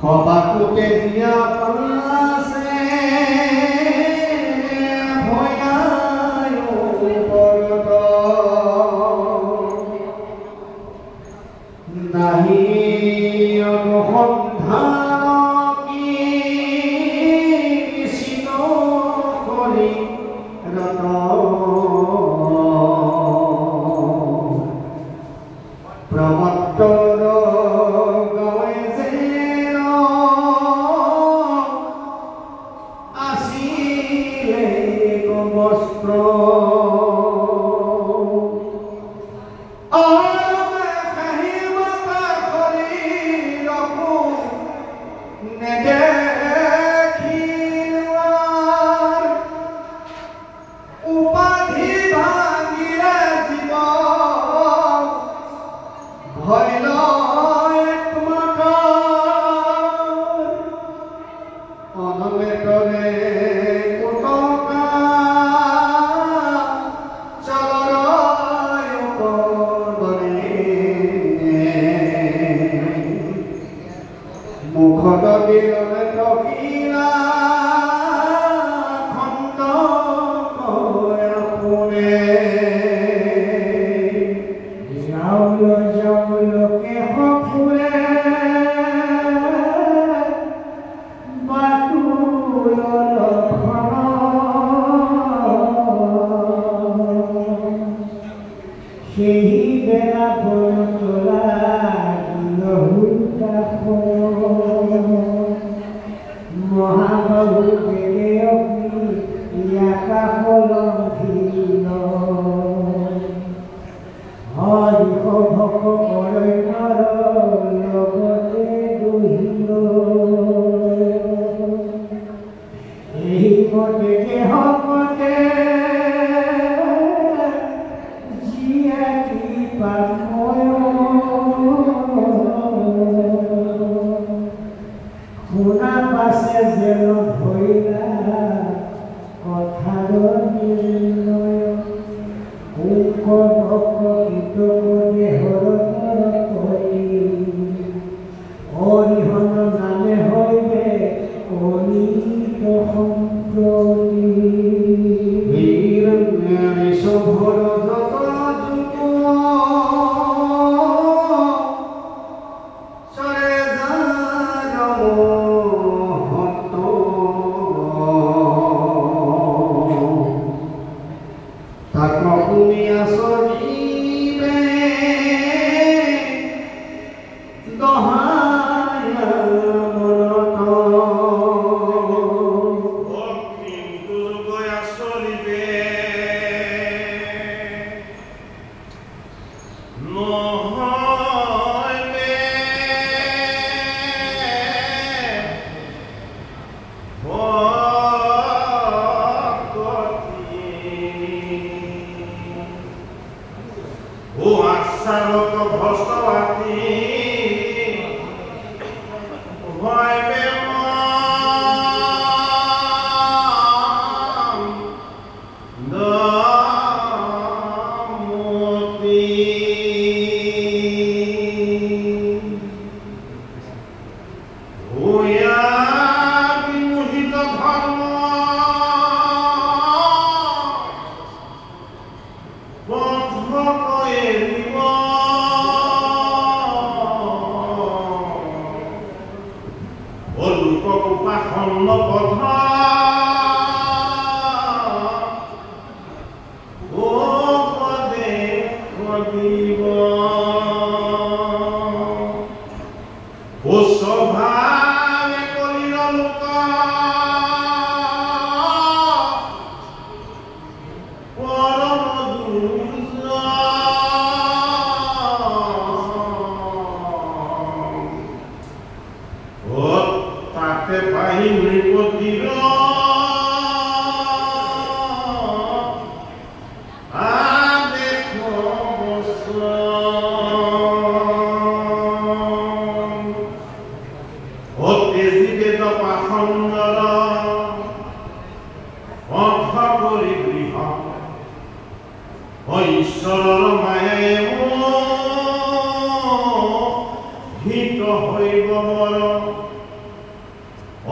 Kobaku dia pelase hoyayo pordo nahi অনুসন্ধানী সীনো কৰি ৰত প্ৰমত্তৰ গাৱে যে আছিলে বস্ত্ৰ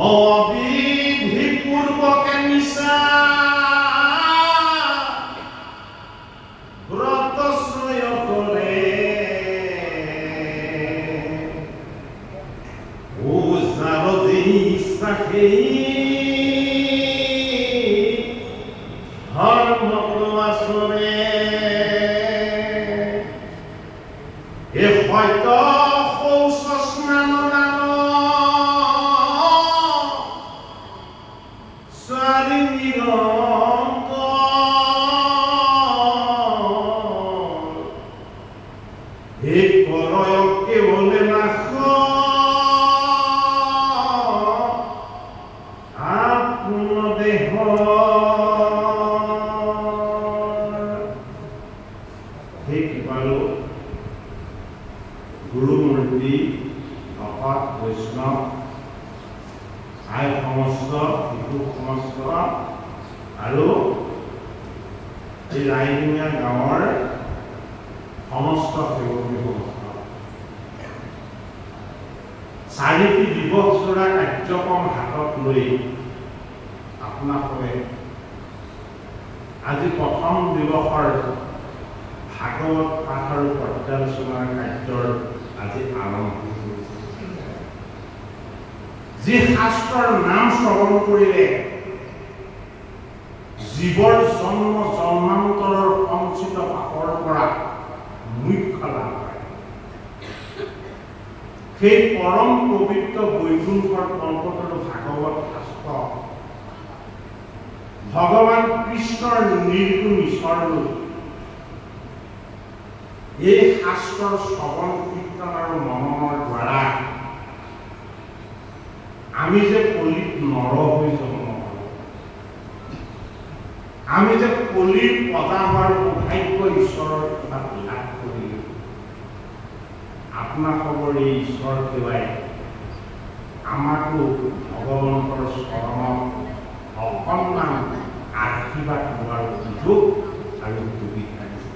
অবিধি পূৰ্বকে নিশা ব্ৰতশ্ৰয় কৰে ও যাৰদে ইচ্ছা সেই ধৰ্ম আসৰে এ হয়তো শৌচ স্নান গুৰুমূৰ্তি ভকত বৈষ্ণৱ আই সমস্ত শিশু সমস্ত আৰু এই ৰাইডিঙীয়া গাঁৱৰ সমস্ত সেৱকী সমস্ত 4টি দিৱসজোৰা কাৰ্যক্ৰম হাতত লৈ আপোনালোকে আজি প্ৰথম দিৱসৰ ভাগৱত পাঠ আৰু পৰ্যালোচনাৰ কাৰ্যৰ আজি আৰম্ভ কৰিছে যি শাস্ত্ৰৰ নাম শ্ৰৱণ কৰিলে জীৱৰ জন্ম জন্মান্তৰৰ সঞ্চিত পাপৰ পৰা মুক্তি লাভ হয় সেই পৰম পবিত্ৰ বৈকুণ্ঠৰ কল্পতৰু ভাগৱত শাস্ত্ৰ ভগৱান কৃষ্ণৰ নিৰ্গুণ ঈশ্বৰৰূপ এই শাস্ত্ৰৰ শ্ৰৱণ কীৰ্তন আৰু মননৰ দ্বাৰা আমি যে কলিত নৰ হৈ জন্ম হলো আমি যে কলিৰ পদা হোৱাৰ সৌভাগ্য ঈশ্বৰৰ কিবা লাভ কৰিলো আপোনালোকৰ এই ঈশ্বৰ সেৱাই আমাকো ভগৱন্তৰ চৰণত অকণমান আশীৰ্বাদ লোৱাৰ সুযোগ আৰু সুবিধা দিছে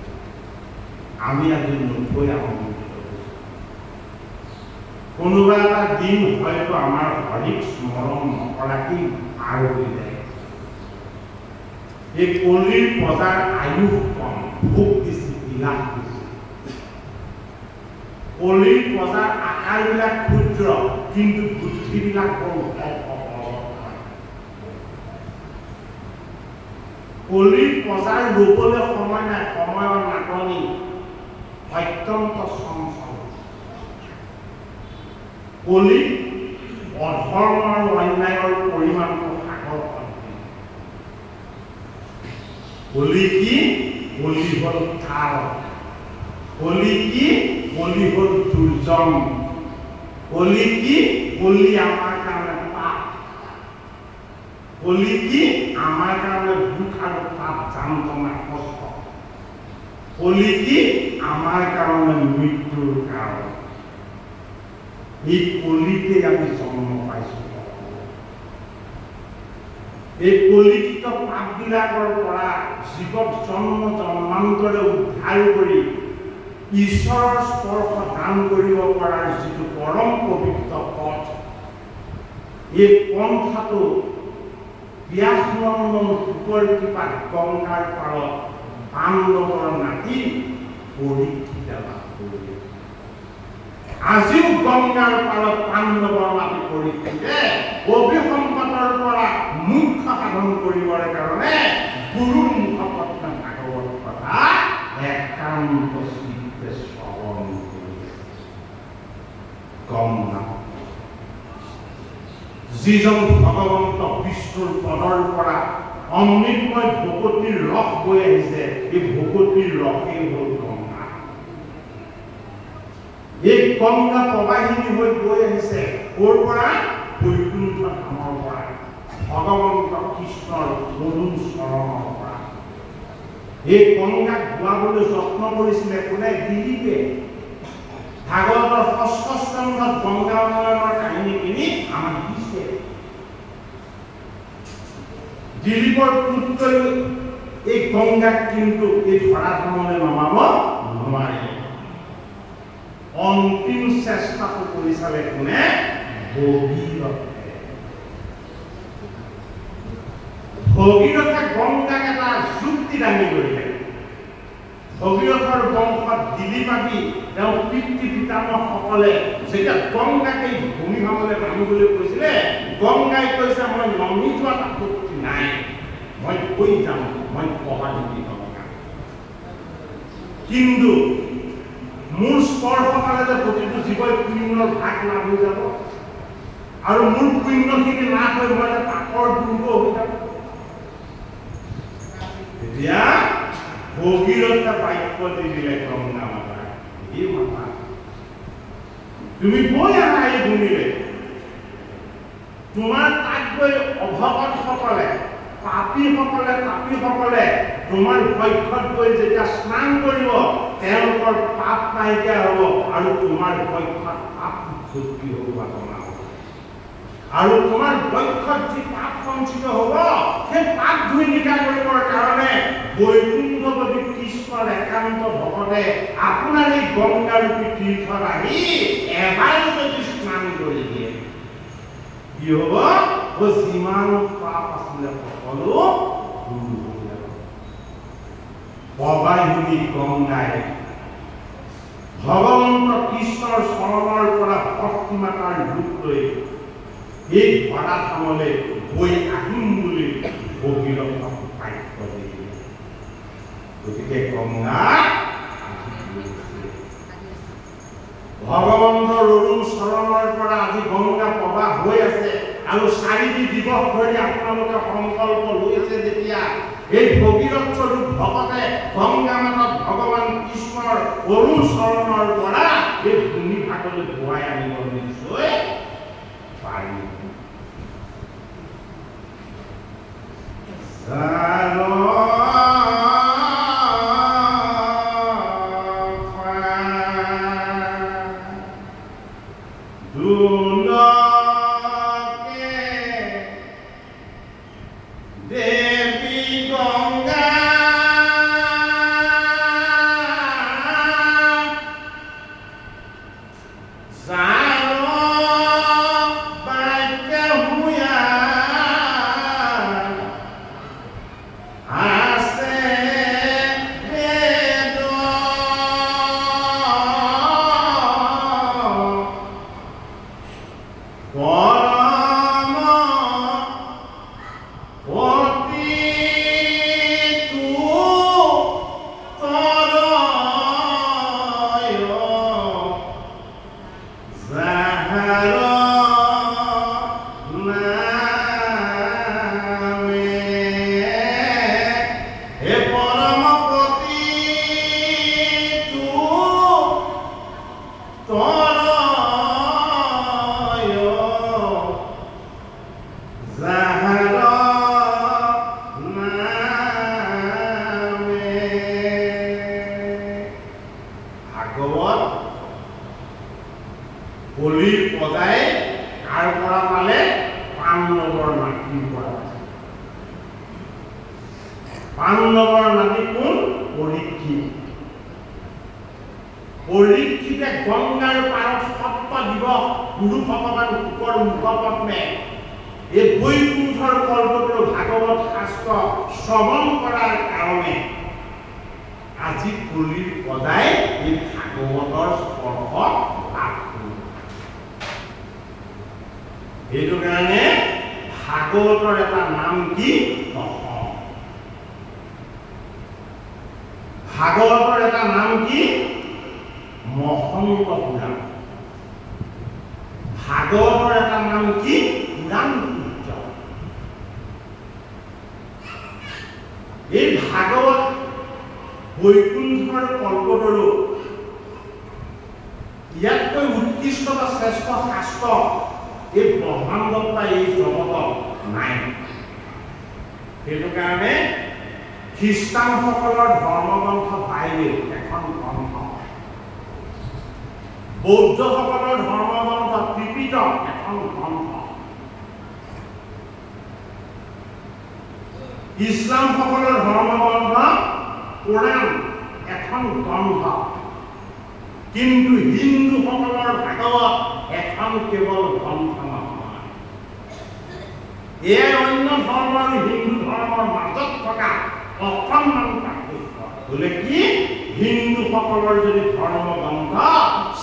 আমি আজি নথৈ আনন্দিত কোনোবা এটা দিন হয়তো আমাৰ হৰিক স্মৰণ নকৰাকেই পাৰ হৈ যায় এই কলিৰ পদাৰ আয়ুস কম ভোগ বেছি বিলাস বেছি কলিৰ পদাৰ আকাৰবিলাক ক্ষুদ্ৰ কিন্তু বুদ্ধিবিলাক বৰ কলিৰ পদাৰ ৰূপলৈ সময় নাই সময়ৰ নাটনি অত্যন্ত চঞ্চল কলি অধৰ্ম আৰু অন্যায়ৰ পৰিমাণটো সাগৰ কলি কি কলি হল কাল কলি কি কলি হল দুৰ্জন কলি কি কলি আমাৰ কাৰণে পাপ কলি কি আমাৰ কাৰণে দুখ আৰু পাপ যন্ত্ৰণা কষ্ট কলি কি আমাৰ কাৰণে মৃত্যুৰ কাৰণ এই কলিতে আমি জন্ম পাইছো এই কলিত পাপবিলাকৰ পৰা জীৱক জন্ম জন্মান্তৰে উদ্ধাৰ কৰি ঈশ্বৰৰ স্পৰ্শ দান কৰিব পৰাৰ যিটো পৰম পবিত্ৰ পথ এই পন্থাটো ব্যাসনন্দন শুকৰ কৃপাত গংগাৰ পাৰত পাণ্ডৱৰ নাতি পৰীক্ষিত লাভ কৰিলে আজিও গংগাৰ পাৰত পাণ্ডৱৰ নাতি পৰীক্ষিতে অভিসম্পাতৰ পৰা মুখ্য সাধন কৰিবৰ কাৰণে গুৰুৰ মুখপত্ন ভাগৱত কথা একান্ত চিত্তে শ্ৰৱণ কৰিলে গংগা যিজন ভগৱন্ত বিষ্ণুৰ পদৰ পৰা অমৃতময় ভকতিৰ ৰস বৈ আহিছে এই ভকতিৰ ৰসেই হ'ল গংগা এই গংগা প্ৰবাহিনী হৈ গৈ আহিছে ক'ৰ পৰা বৈকুণ্ঠ ধামৰ পৰা ভগৱন্ত কৃষ্ণৰ মৰুণ চৰণৰ পৰা এই গংগাক ধুৱাবলৈ যত্ন কৰিছিলে কোনে দিলীপে ভাগৱতৰ ৬ষ্ঠ স্কন্ধত গংগা উন্নয়নৰ কাহিনীখিনি আমাক দিছে দিলীপৰ পুত্ৰই এই গংগাক কিন্তু এই ধৰাধামলৈ নমাব নোৱাৰিলে অন্তিম চেষ্টাটো কৰি চালে কোনে ভগীৰথে ভগীৰথে গংগাক এটা যুক্তি দাঙি কৰিলে। ভগীৰথৰ বংশত দিলীপ আদি তেওঁৰ পিতৃ পিতামহসকলে যেতিয়া গংগাকে ভূমি ভাগলৈ নামিবলৈ কৈছিলে, গংগাই কৈছে মই নামি যোৱাত আপত্তি নাই, মই কৈ যাম, মই প্ৰবাহিনী গংগা। কিন্তু মোৰ স্পৰ্শ পালে যে প্ৰতিটো জীৱই পুণ্যৰ ভাগ লাভ হৈ যাব, আৰু মোৰ পুণ্যখিনি লাভ হৈ মই পাপৰ দুৰ্গ হৈ যাব। এতিয়া ভগীৰথে বাক্য দি দিলে গংগা মাতা, হে মাতা তুমি গৈ আহা এই ভূমিলৈ, তোমাৰ তাত গৈ অভগতসকলে তাপীসকলে তোমাৰ পক্ষত গৈ যেতিয়া স্নান কৰিব তেওঁলোকৰ পাপ নাইকিয়া হ'ব আৰু তোমাৰ পক্ষত পাপ ক্ষতি হ'ব আৰু তোমাৰ পক্ষত যি পাপ সঞ্চিত হ'ব সেই পাপ ধুই নিকা কৰিবৰ কাৰণে বৈকুণ্ঠপতি কৃষ্ণৰ একান্ত ভকতে আপোনাৰ এই গংগাৰূপী তীৰ্থত আহি এবাৰ যদি স্নান কৰি দিয়ে কি হ'ব? যিমান পাপ আছিলে সকলো দূৰ হৈ যাব। প্ৰবাহিনী গংগাই ভগৱন্ত কৃষ্ণৰ চৰণৰ পৰা ভক্তি মাতাৰ ৰূপ লৈ এই ধৰাধামলৈ গৈ আহিম বুলি ভগীৰথক বাক্য দিলে। গতিকে গংগা ভগৱন্তৰ অৰুণ চৰণৰ পৰা আজি গংগা প্ৰবাহ হৈ আছে আৰু 4টি দিৱস ধৰি আপোনালোকে সংকল্প লৈছে যেতিয়া এই ভগীৰথ স্বৰূপ ভকতে গংগা মাতাক ভগৱান কৃষ্ণৰ অৰুণ চৰণৰ পৰা এই ভূমি ভাগলৈ ধুৱাই আনিব নিশ্চয় পাৰিব। পৰীক্ষিতে গংগাৰ পাৰত সপ্ত দিৱস গুৰু ভগৱান ওপৰ মুখপত্নে এই বৈকুণ্ঠৰ কল্পতৰু ভাগৱত শাস্ত্ৰ শ্ৰৱণ কৰাৰ কাৰণে আজি কলিৰ পদাই এই ভাগৱতৰ স্পৰ্শ লাভ কৰিব। এইটো কাৰণে ভাগৱতৰ এটা নাম কি? ভাগৱতৰ এটা নাম কি? মহন্ত পুৰাণ। ভাগৱতৰ এটা নাম কি? পুৰাণ পুত্ৰ। এই ভাগৱত বৈকুণ্ঠৰ কল্পতৰু ইয়াতকৈ উৎকৃষ্ট বা শ্ৰেষ্ঠ শাস্ত্ৰ এই ব্ৰহ্মাণ্ডত বা এই জগতত নাই। সেইটো কাৰণে খ্ৰীষ্টানসকলৰ ধৰ্মগ্ৰন্থ বাইবেল এখন গ্ৰন্থ, বৌদ্ধসকলৰ ধৰ্মগ্ৰন্থ ত্ৰিপিটক এখন গ্ৰন্থ, ইছলামসকলৰ ধৰ্মগ্ৰন্থ কোৰাণ এখন গ্ৰন্থ, কিন্তু হিন্দুসকলৰ ভাগৱত এখন কেৱল গ্ৰন্থ নহয়। এই অন্য ধৰ্ম আৰু হিন্দু ধৰ্মৰ মাজত থকা অকণমান পাৰ্থক্য বোলে কি হিন্দুসকলৰ যদি ধৰ্ম গ্ৰন্থ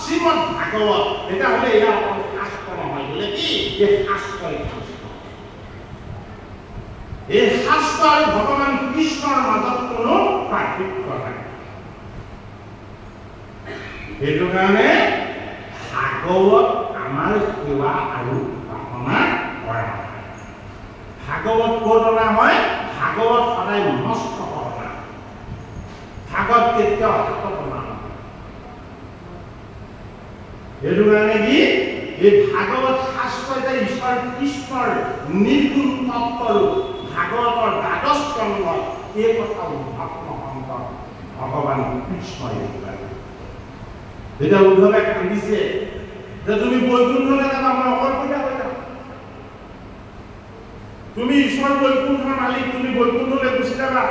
শ্ৰীমদ ভাগৱত তেতিয়াহ'লে এয়া অকল শাস্ত্ৰ নহয় বোলে কি এই শাস্ত্ৰই এই শাস্ত্ৰ আৰু ভগৱান কৃষ্ণৰ মাজত কোনো পাৰ্থক্য নাই সেইটো কাৰণে ভাগৱত আমাৰ সেৱা আৰু উপাসনা কৰা হয় ভাগৱত ক'ত অনা হয় ভাগৱত সদায় নষ্ট কৰা ভাগৱত কেতিয়াও হাতত অনা নহয় সেইটো কাৰণে কি এই ভাগৱত শাস্ত্ৰ এটা ঈশ্বৰ কৃষ্ণৰ নিৰ্গুণ তত্ত্বৰূপ ভাগৱতৰ দ্বাদশ স্কন্ধত এই কথা উদ্ভৱ নহন্ত ভগৱান কৃষ্ণই যেতিয়া উদ্ধৱে কান্দিছে যে তুমি বৈকুণ্ঠলৈ যাবা মই অকলশৰীয়া হৈ যাম তুমি ঈশ্বৰ বৈকুণ্ঠৰ মালিক তুমি বৈকুণ্ঠলৈ গুচি যাবা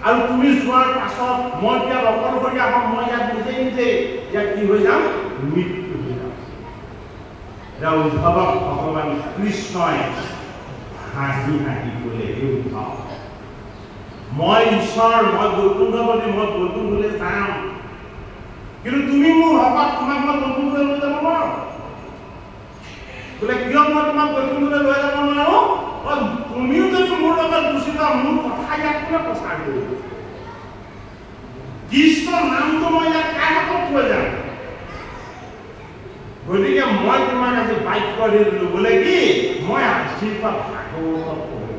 আৰু তুমি যোৱাৰ পাছত মই ইয়াত অকলশৰীয়া হ'ম মই ইয়াত নিজে নিজে ইয়াত কি হৈ যাম মৃত্যু হৈ যাম এতিয়া উদ্ধৱক ভগৱান কৃষ্ণই হাঁহি হাঁহি ক'লে এই উদ্ধৱ মই ঈশ্বৰ মই বৈকুণ্ঠপতি মই বৈকুণ্ঠলৈ যাম কিন্তু তুমি মোৰ ভকত তোমাক মই বৈকুণ্ঠলৈ লৈ যাব নোৱাৰো বোলে কিয় মই তোমাক বৈকুণ্ঠলৈ লৈ যাব নোৱাৰো তুমিও যদি মোৰ লগত গুচি যোৱা মোৰ কথা ইয়াত কোনে প্ৰচাৰ কৰিব কৃষ্ণৰ নামটো মই ইয়াত কাৰ হাতত থৈ যাম গতিকে মই তোমাক আজি বাক্য দি দিলো বোলে কি মই আশীৰ্বাদ ভাগৱতত পঢ়িব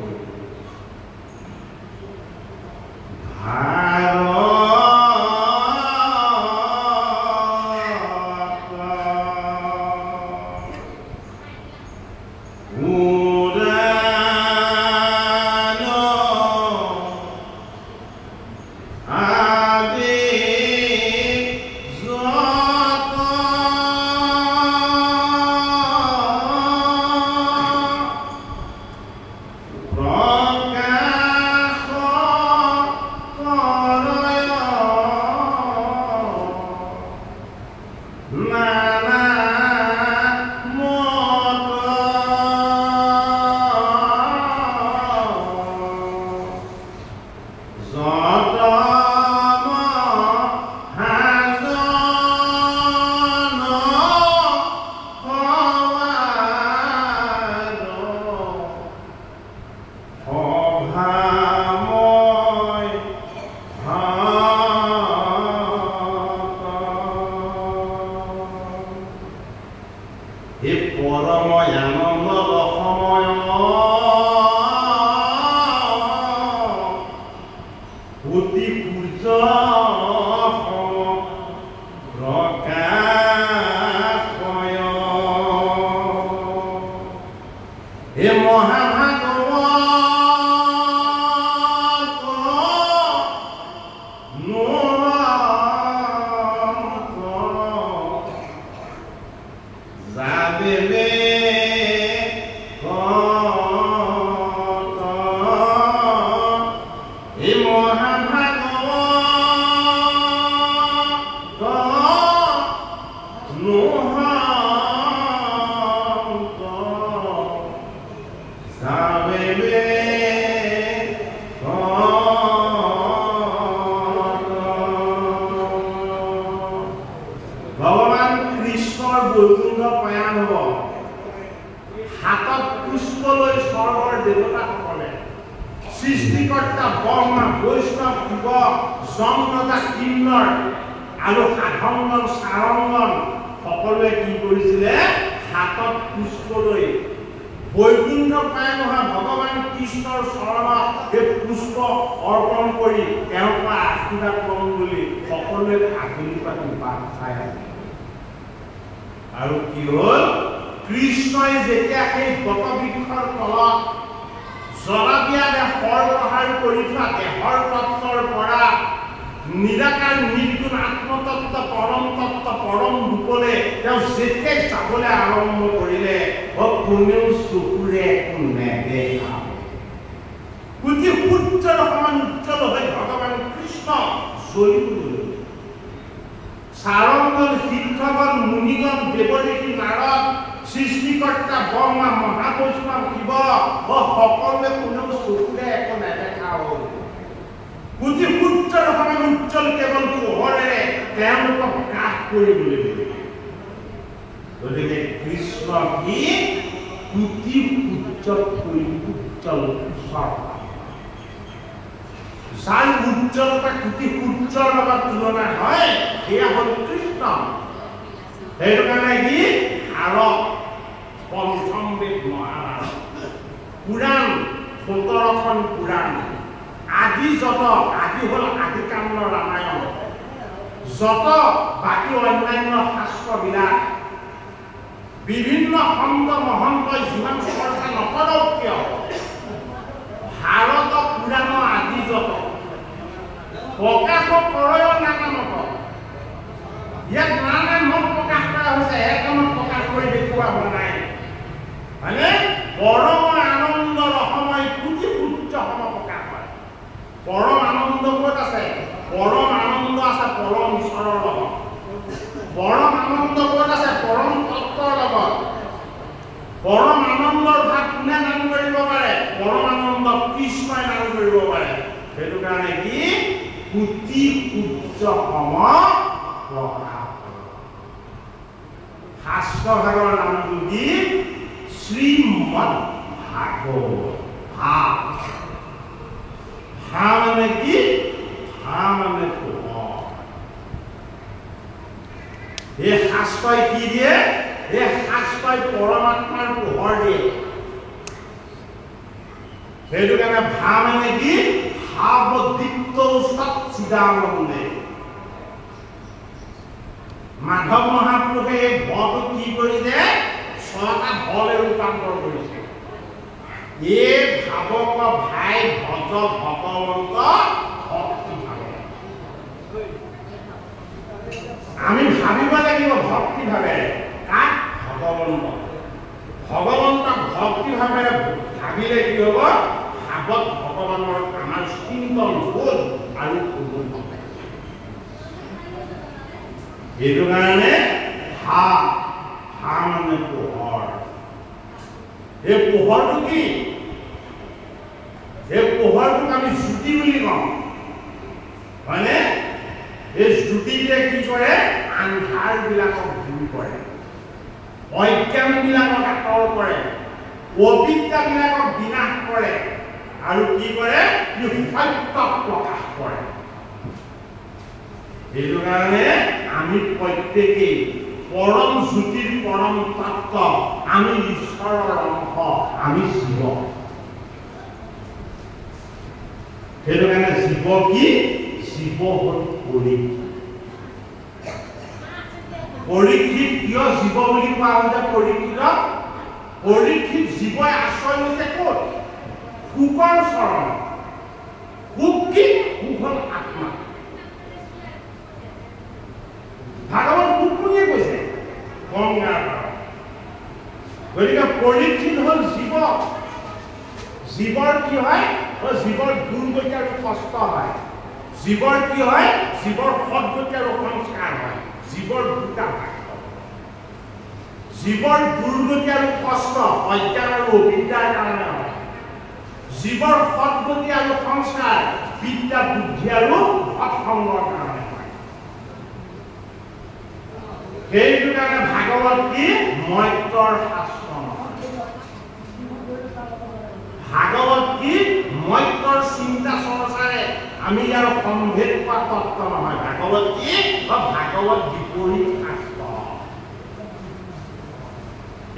সাৰঙ্গন, সিদ্ধগণ, মুনিগণ, দেৱদেৱী, নাৰদ, সৃষ্টিকৰ্তা ব্ৰহ্মা, মহা মহাবৈষ্ণৱ শিৱ সকলোৱে কোনেও চকুৰে একো নেদেখা হ'ল। কোটি সূৰ্যৰ সমান উজ্জ্বল কেৱল পোহৰেৰে তেওঁলোকক কাষ কৰিবলৈ দিলে। গতিকে কৃষ্ণ কি কোটি সূৰ্যতকৈ উজ্জ্বল ঈশ্বৰ, যাৰ উজ্জ্বলতা কোটি সূৰ্যৰ লগত তুলনা হয় সেয়া হ'ল কৃষ্ণ। সেইটো কাৰণে কি ভাৰত পঞ্চম বেদ মহাভাৰত, পুৰাণ 17খন পুৰাণ, আদি যত আদি হ'ল আদিকাণ্ড ৰামায়ণ, যত বাকী অন্যান্য শাস্ত্ৰবিলাক বিভিন্ন খণ্ড মহন্তই যিমান চৰ্চা নকৰক কিয় ভাৰত পুৰাণ আদি যত প্ৰকাশ কৰয় নামত ইয়াত নানা মত প্ৰকাশ কৰা হৈছে, একমত প্ৰকাশ কৰি দেখুওৱা হোৱা নাই। মানে পৰম আনন্দ ৰসময় কোটি সূৰ্য সম প্ৰকাশ হয়। পৰম আনন্দ ক'ত আছে? পৰম আনন্দ আছে পৰম ঈশ্বৰৰ লগত। পৰম আনন্দ ক'ত আছে? পৰম তত্ত্বৰ লগত। পৰম আনন্দৰ ভাগ কোনে দান কৰিব পাৰে? পৰম আনন্দ কৃষ্ণই দান কৰিব পাৰে। সেইটো কাৰণে কি কোটি সূৰ্য সম প্ৰকাশ। শাস্ত্ৰভাগৰ নামটো কি? শ্ৰীমদ ভাগৱত। ভা মানে কি? ভা মানে পোহৰ। এই শাস্ত্ৰই কি দিয়ে? এই শাস্ত্ৰই পৰমাত্মাৰ পোহৰ দিয়ে। সেইটো কাৰণে ভা মানে কি? ভাৱদীপ্ত সচ্চিদানন্দে। মাধৱ মহাপুৰুষে এই ভটো কি কৰিছে? 6টা ভলে ৰূপান্তৰ কৰিছে। এই ভাৱক ভাই ভজ ভগৱন্ত ভক্তি ভাৱে। আমি ভাবিব লাগিব ভক্তি ভাৱে কাক? ভগৱন্ত। ভগৱন্তক ভক্তি ভাৱেৰে ভাবিলে কি হ'ব? ভাৱত ভগৱানৰ আমাৰ চিন্তন হ'ল আৰু হ'ব। সেইটো কাৰণে ভা মানে পোহৰ। এই পোহৰটো কি? এই পোহৰটোক আমি জ্যোতি বুলি কওঁ, হয়নে? এই জ্যোতিটোৱে কি কৰে? আন্ধাৰবিলাকক দূৰ কৰে, অজ্ঞানবিলাকক আঁতৰ কৰে, অবিদ্যাবিলাকক বিনাশ কৰে আৰু কি কৰে? সত্যক প্ৰকাশ কৰে। সেইটো কাৰণে আমি প্ৰত্যেকেই পৰম জ্যোতিৰ পৰম তত্ত্ব, আমি ঈশ্বৰৰ অংশ, আমি জীৱ। সেইটো কাৰণে জীৱ কি? জীৱ হ'ল পৰীক্ষিত। পৰীক্ষিত কিয় জীৱ বুলি কোৱা হৈছে? পৰীক্ষিত জীৱই আশ্ৰয় লৈছে ক'ত? সুখৰ চৰণ। সুখ কি? সুখ হ'ল আত্মা। ভাগৱত সুখ বুলিয়ে কৈছে গংগাৰ পাৰত। গতিকে পৰীক্ষিত হ'ল জীৱ। জীৱৰ কি হয়? জীৱৰ দুৰ্গতি আৰু কষ্ট হয়। জীৱৰ কি হয়? জীৱৰ সদ্গতি আৰু সংস্কাৰ হয়। জীৱৰ দুটা ভাগ। জীৱৰ দুৰ্গতি আৰু কষ্ট অজ্ঞান আৰু অবিদ্যাৰ কাৰণে হয়। জীৱৰ সদ্গতি আৰু সংস্কাৰ বিদ্যা বুদ্ধি আৰু সৎসংগৰ কাৰণে হয়। সেইটো কাৰণে ভাগৱত কি? মৈত্ৰৰ শাস্ত্ৰ নহয়। ভাগৱত কি? মৈত্ৰৰ চিন্তা চৰ্চাৰে আমি ইয়াৰ সম্ভেদ পোৱা তত্ত্ব নহয়। ভাগৱত কি? ভাগৱত বিপৰীত শাস্ত্ৰ।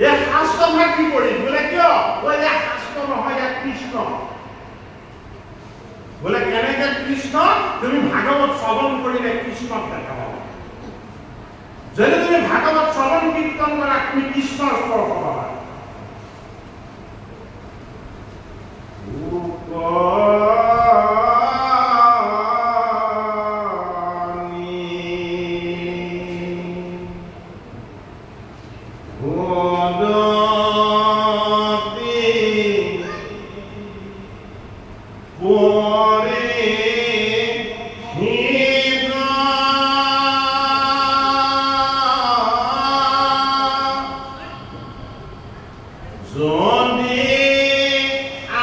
এই শাস্ত্ৰ ভাগ বিপৰীত বোলে কিয়? বোলে শাস্ত্ৰ নহয়, ইয়াত কৃষ্ণ। বোলে কেনেকে কৃষ্ণ? তুমি ভাগৱত শ্ৰৱণ কৰিলে কৃষ্ণক দেখা পাবা। যদি তুমি ভাগৱত শ্ৰৱণ কীৰ্তন কৰা তুমি কৃষ্ণৰ স্পৰ্শ পাবা। যদি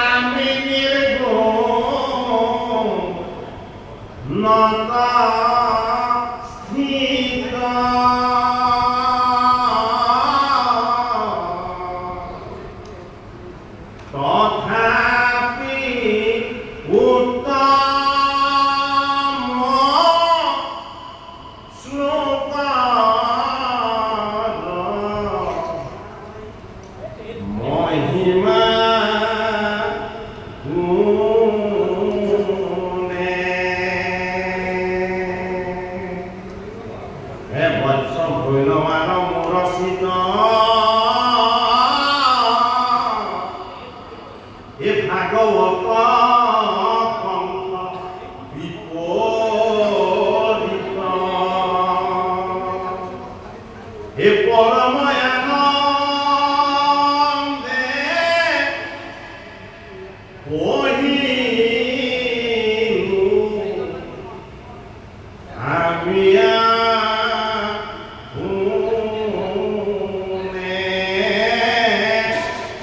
আমি নিৰ্গুণ নত স্থিত তথাপি উত্তম শ্লোক মহিমা গুণে হে বৎস ভৈৰৱান মুৰচিত এ ভাগৱত কণ্ঠ বিপৰীত হে পৰমানন্দে পঢ়িলো আমি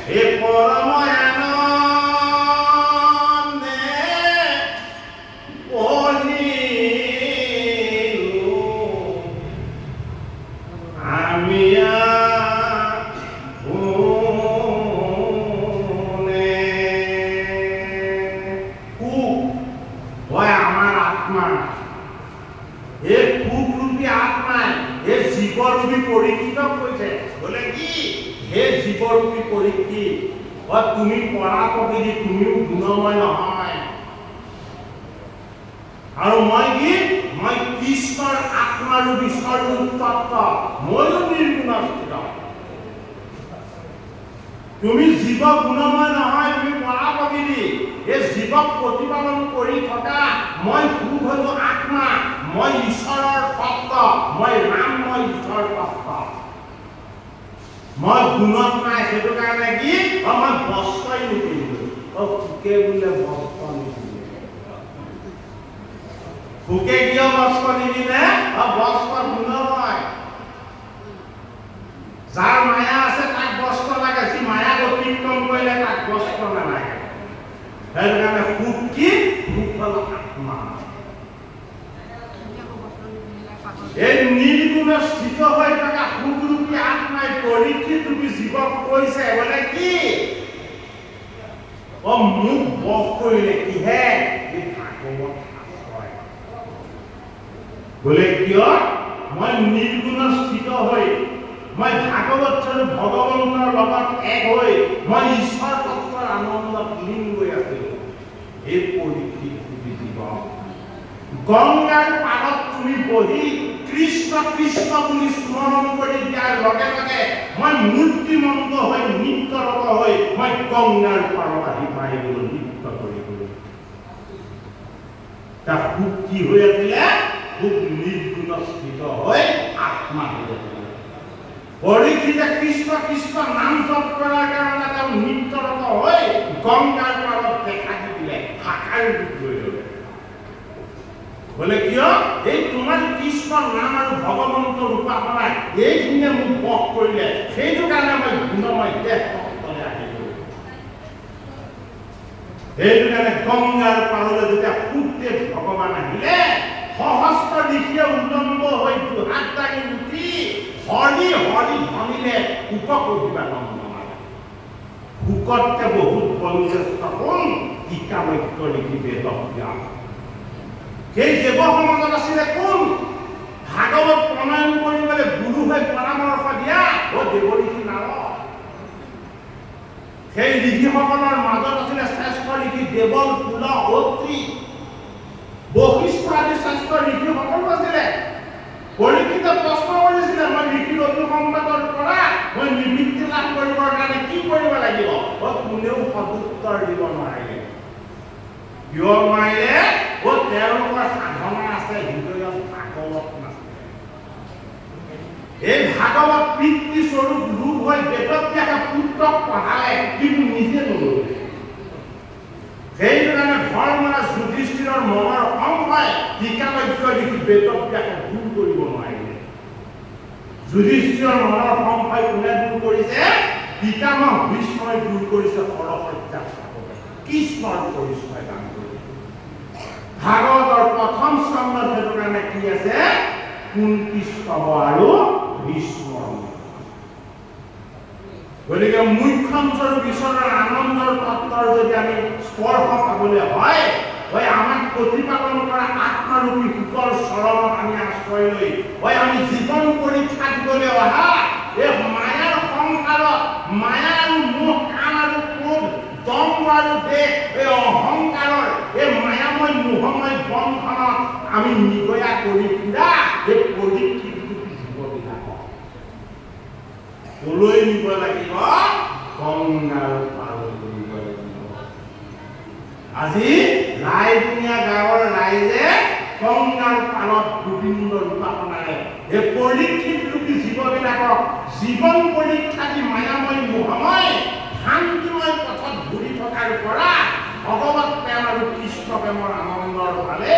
হে পৰমানন্দে পঢ়িলো আমি আমাৰ আত্মা এই সুখৰূপী আত্মায় এই জীবৰূপী পৰীক্ষিত কৈছে বলে কি হে জীবৰূপী পৰীক্ষিত তুমি পৰাপক্ষে তুমিও গুণময় নহয় আৰু মই কি মই কৃষ্ণৰ আত্মাৰূপী স্বৰূপ তত্ত্ব ময়ো নিৰ্গুণ স্থিত তুমি জীৱ গুণময় নহয় তুমি পৰাপক্ষে এই জীৱক প্ৰতিপালন কৰি থকা মই সুখ হলো আত্মা মই ঈশ্বৰৰ তত্ত্ব মই ৰাম মই ঈশ্বৰৰ তত্ত্ব মই গুণত নাই সেইটো কাৰণে কি মই বস্ত্ৰই নিপিন্ধো সুখে বোলে বস্ত্ৰ নিপিন্ধে সুখে কিয় বস্ত্ৰ নিপিন্ধে বস্ত্ৰ গুণময় যাৰ মায়া আছে তাক বস্ত্ৰ লাগে যি মায়াক অতিক্ৰম কৰিলে তাক বস্ত্ৰ নালাগে সেইটো কাৰণে সুখ কি সুখ হল আত্মা এই নিৰ্গুণ স্থিত হৈ থকা সুখৰূপী আত্মাই পৰীক্ষিত ৰূপী জীৱক কৈছে বোলে কি মোক বস কৰিলে কিহে এই ভাগৱত শাস্ত্ৰই বোলে কিয় মই নিৰ্গুণ স্থিত হৈ মই ভাগৱত স্বৰূপ ভগৱন্তৰ লগত এক হৈ মই ঈশ্বৰ তত্ত্বৰ আনন্দত লীন হৈ আছিলো এই পৰীক্ষিত ৰূপী জীৱক গংগাৰ পাৰত তুমি বহি কৃষ্ণ কৃষ্ণ বুলি স্মৰণ কৰি দিয়াৰ লগে লগে মই মূৰ্তিমন্ত হৈ নৃত্যৰত হৈ মই গংগাৰ পাৰত আহি পাই গলো নৃত্য কৰিবলৈ তাৰ সুখ কি হৈ আছিলে সুখ নিৰ্গুণ স্থিত হৈ আত্মা হৈ আছিলে পৰীক্ষিতে কৃষ্ণ কৃষ্ণ নাম জপ কৰাৰ কাৰণে তেওঁ নৃত্যৰত হৈ গংগাৰ পাৰত দেখা দিলে সাকাৰ ৰূপ লৈ ল'লে বলে কিয় এই তোমাৰ কৃষ্ণৰ নাম আৰু ভগৱন্তৰ উপাসনা এইখিনিয়ে মোক বস কৰিলে সেইটো কাৰণে মই গুণময় দেহ তত্ত্বলৈ আহিলো সেইটো কাৰণে গংগাৰ পাৰলৈ যেতিয়া সুখদেৱ ভগৱান আহিলে সহস্ৰ ঋষিয়ে উলম্ব হৈ দুহাত দাঙি উঠি হৰি হৰি ধনিলে উপকবিবা নন্দনালে সুকতকে বহুত বয়োজ্যেষ্ঠ কোন টিকামক্য লিখি বেদজ্ঞান সেই দেৱ সমাজত আছিলে কোন ভাগৱত প্ৰণয়ন কৰিবলৈ গুৰু হৈ পৰামৰ্শ দিয়া দেৱ ঋষি নাৰদ সেই ঋষিসকলৰ মাজত আছিলে শ্ৰেষ্ঠ ঋষি দেৱল কুল অত্ৰি বশিষ্ঠ আদি শ্ৰেষ্ঠ ঋষিসকলো আছিলে পৰীক্ষিতে প্ৰশ্ন কৰিছিলে মই ঋষিৰ অনুসংবাদৰ পৰা মই নিবৃত্তি লাভ কৰিবৰ কাৰণে কি কৰিব লাগিব কোনেও সদুত্তৰ দিব নোৱাৰিলে কিয় নোৱাৰিলে তেওঁলোকৰ সাধনা আছে হৃদয়ত ভাগৱত নাছিলে এই ভাগৱত পিতৃ স্বৰূপ ৰূপ হৈ বেদব্যাসে পুত্ৰক পঢ়ালে কিন্তু নিজে নললে সেইটো কাৰণে ধৰ্মৰাজ যুধিষ্ঠিৰৰ মনৰ সংশয় টিকামক্য লিখি বেদব্যাসে দূৰ কৰিব নোৱাৰিলে যুধিষ্ঠিৰৰ মনৰ সংশয় কোনে দূৰ কৰিছে পিতামহ ভীষ্মই পৰিচয় দূৰ কৰিছে সৰসত্যাগ কৃষ্ণৰ পৰিচয় দান কৰি ভাগৱতৰ প্ৰথম স্কন্ধত সেইটো কাৰণে কি আছে কুন্তি স্তৱ আৰু ভীষ্ম গতিকে মুখ্যম স্বৰূপ ঈশ্বৰৰ আনন্দৰ তত্ত্বৰ যদি আমি স্পৰ্শ পাবলৈ হয় আমাক প্ৰতিপালন কৰা আত্মাৰূপী সুতৰ চৰণত আমি আশ্ৰয় লৈ আমি জীৱন পৰীক্ষা দিবলৈ অহা এই মায়াৰ সংসাৰত মায়া আৰু মোহ কাম আৰু ক্ৰোধ দম্ভ আৰু দেহ এই অহংকাৰৰ এই মায়াময় মোহময় বন্ধনত আমি নিগয়া কৰি ফুৰা এই পৰীক্ষিত জীৱবিলাকক কলৈ নিব লাগিব গংগাৰ পাৰলৈ নিব লাগিব আজি ৰাইজনীয়া গাঁৱৰ ৰাইজে গংগাৰ পাৰত গোবিন্দ ৰূপাপনাৰে এই পৰীক্ষিত ৰূপী জীৱবিলাকক জীৱন পৰীক্ষা দি মায়াময় মোহময় শান্তিময় পথত ঘূৰি থকাৰ পৰা ভগৱত প্ৰেম আৰু কৃষ্ণ প্ৰেমৰ আনন্দৰ ফালে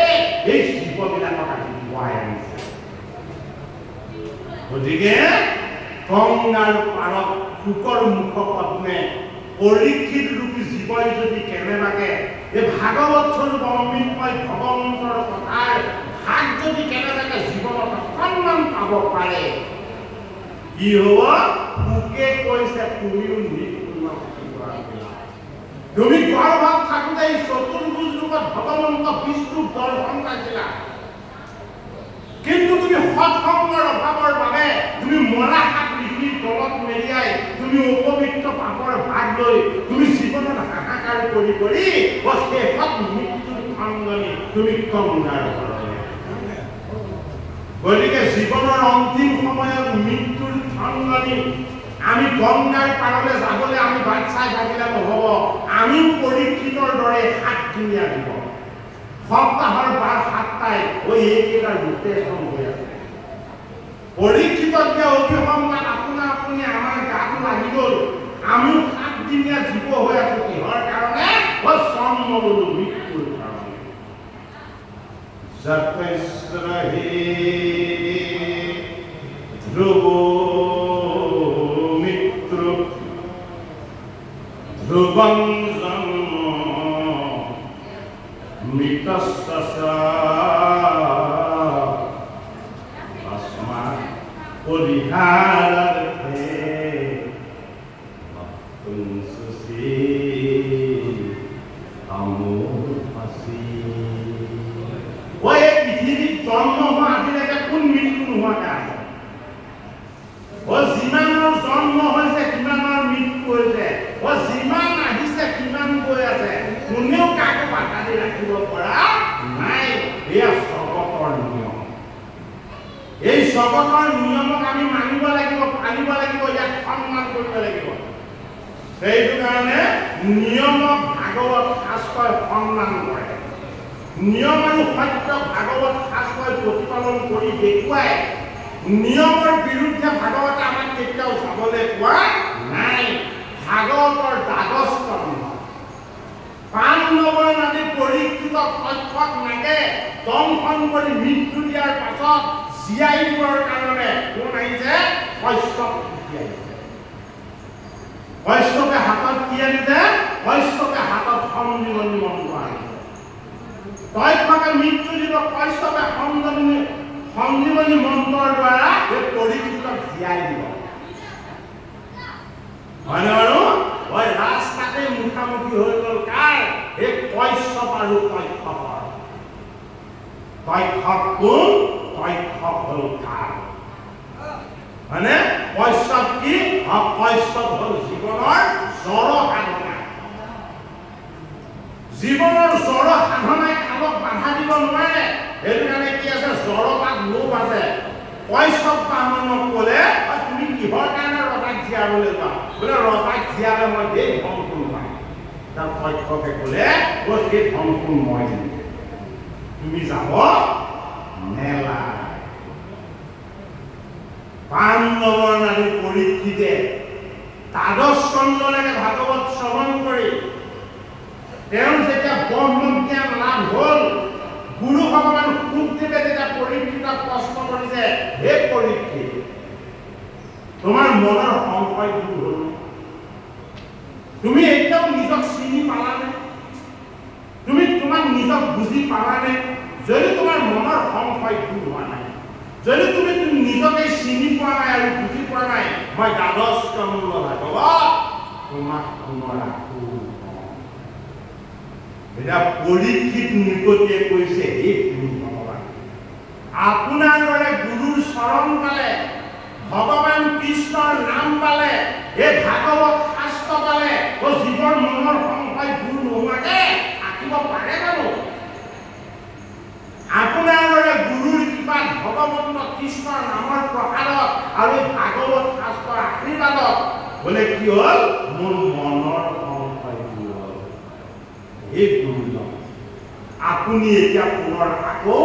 এই জীৱবিলাকক আজি ধুৱাই আনিছে গতিকে গংগাৰ পাৰত শুকৰ মুখ পদ্মে পৰীক্ষিত ৰূপী জীৱই যদি কেনেবাকে এই ভাগৱত স্বৰূপ অমৃতময় ভগৱন্তৰ কথাৰ ভাগ যদি কেনেবাকে জীৱনত সন্মান পাব পাৰে কি হ'ব পোকে কৈছে তুমিও নিৰ্পূৰ্ণ তুমি গৰ্ভত থাকোঁতে এই চতুৰ্ভুজ ৰূপত ভগৱন্ত বিষ্ণুক দৰ্শন পাইছিলা কিন্তু তুমি সৎসংগৰ অভাৱৰ বাবে তুমি মৰা হাত ঋষিৰ তলত মেলিয়াই তুমি অপবিত্ৰ পাপৰ ভাগ লৈ তুমি জীৱনত হাহাকাৰ কৰি শেষত মৃত্যুৰ খণ্ডনি তুমি গংগাৰ পাৰলৈ গতিকে জীৱনৰ অন্তিম সময়ত মৃত্যুৰ খণ্ডনি আমি গংগাৰ পাৰলৈ যাবলৈ আমি বাট চাই থাকিলে নহ'ব আমি পৰীক্ষিতৰ দৰে 7 দিনীয়া দিব সপ্তাহৰ বাৰ 7টাই এইকেইটাৰ ৰোটেশ্যন হৈ আছে পৰীক্ষিতত যে অভিসংবাদ আপুনি আমাৰ গাটো লাগি গ'ল আমিও 7 দিনীয়া জীৱ হৈ আছো কিহৰ কাৰণে জন্ম ল'লো মৃত্যুৰ কাৰণে যতস্ৰহি ধ্ৰুৱ মিত্ৰ ধ্ৰুৱং জন্ম মৃতস্যা তস্মাৎ পৰিহাৰাৰ্থে ভক্তুংসুসি আমোহাসি ওই পৃথিবীত জন্ম হোৱা আজিলৈকে কোন মৃত্যু নোহোৱাকৈ আছে যিমানৰ জন্ম হৈছে কিমানৰ মৃত্যু হৈছে যিমান আহিছে কিমান গৈ আছে কোনেও কাকো বাধা দি ৰাখিব পৰা নাই এয়া জগতৰ নিয়ম এই জগতৰ নিয়মক আমি মানিব লাগিব পালিব লাগিব ইয়াক সন্মান কৰিব লাগিব সেইটো কাৰণে নিয়মক ভাগৱত শাস্ত্ৰই সন্মান কৰে নিয়ম আৰু সত্য ভাগৱত শাস্ত্ৰই প্ৰতিপালন কৰি দেখুৱাই নিয়মৰ বিৰুদ্ধে ভাগৱতে আমাক কেতিয়াও চাবলৈ পোৱা নাই ভাগৱতৰ দ্বাদশ স্কন্ধ পাণ্ডৱৰ নদী পৰীক্ষিত তথ্যক নাগে দংশন কৰি মৃত্যু দিয়াৰ পাছত জীয়াই দিবৰ কাৰণে কোন আহিছে কশ্যপ আহিছে কশ্যপে হাতত কি আনিছে কশ্যপে হাতত সঞ্জীৱনী মন্ত্ৰ আনিছে তথ্যকে মৃত্যু দিব কশ্যপে সঞ্জীৱনী মন্ত্ৰৰ দ্বাৰা এই পৰীক্ষিতক জীয়াই দিব হয়নে বাৰু ৰাস্তাতে মুখামুখি হৈ গ'ল কাৰ এই কশ্যপ আৰু তথ্যকৰ তথ্যক কোন তথ্যক হ'ল কাৰ হয়নে কশ্যপ কি কশ্যপ হ'ল জীৱনৰ জড় সাধনা জীৱনৰ জড় সাধনাই কালক বাধা দিব নোৱাৰে সেইটো কাৰণে কি আছে জড়তাত লোভ আছে কশ্যপ ব্ৰাহ্মণক ক'লে তুমি কিহৰ কাৰণে ৰজাক জীয়াবলৈ যোৱা বোলে ৰজাক জীয়ালে মই দেই ধনটো পাম তাৰ তথ্যকে ক'লে সেই ধনটো মই দিম তুমি যাব মেলা পাণ্ডৱৰ নাৰী পৰীক্ষিতে দ্বাদশ স্কন্ধলৈকে ভাগৱত শ্ৰৱণ কৰি তেওঁ যেতিয়া ব্ৰহ্মজ্ঞান লাভ হ'ল গুৰু ভগৱান শুকদেৱে যেতিয়া পৰীক্ষিতক প্ৰশ্ন কৰিছে হে পৰীক্ষিত তোমাৰ মনৰ সংশয় দূৰ হ'ল তুমি এতিয়াও নিজক চিনি পালানে? তুমি তোমাক নিজক বুজি পালানে? যদি তোমাৰ মনৰ সংশয় দূৰ হোৱা নাই, যদি তুমি নিজকে চিনি পোৱা নাই আৰু বুজি পোৱা নাই, মই দ্বাদশ স্কন্ধ ভাগৱত তোমাক পুনৰ আকৌ এটা পৰীক্ষিত নিকটিয়ে কৈছে, হে গুৰু ভগৱান, আপোনাৰ দৰে গুৰুৰ চৰণ পালে, ভগৱান কৃষ্ণৰ নাম পালে, এই ভাগৱত শাস্ত্ৰ পালে, জীৱৰ মনৰ সংশয় দূৰ নোহোৱাকে থাকিব পাৰে জানো? আপোনাৰ দৰে গুৰুৰ কৃপাত ভগৱন্ত কৃষ্ণৰ নামৰ প্ৰসাদত আৰু এই ভাগৱত শাস্ত্ৰৰ আশীৰ্বাদত বোলে কি হ'ল, মোৰ মনৰ সংশয় দূৰ হ'ল। এই গুৰুজন আপুনি এতিয়া পুনৰ আকৌ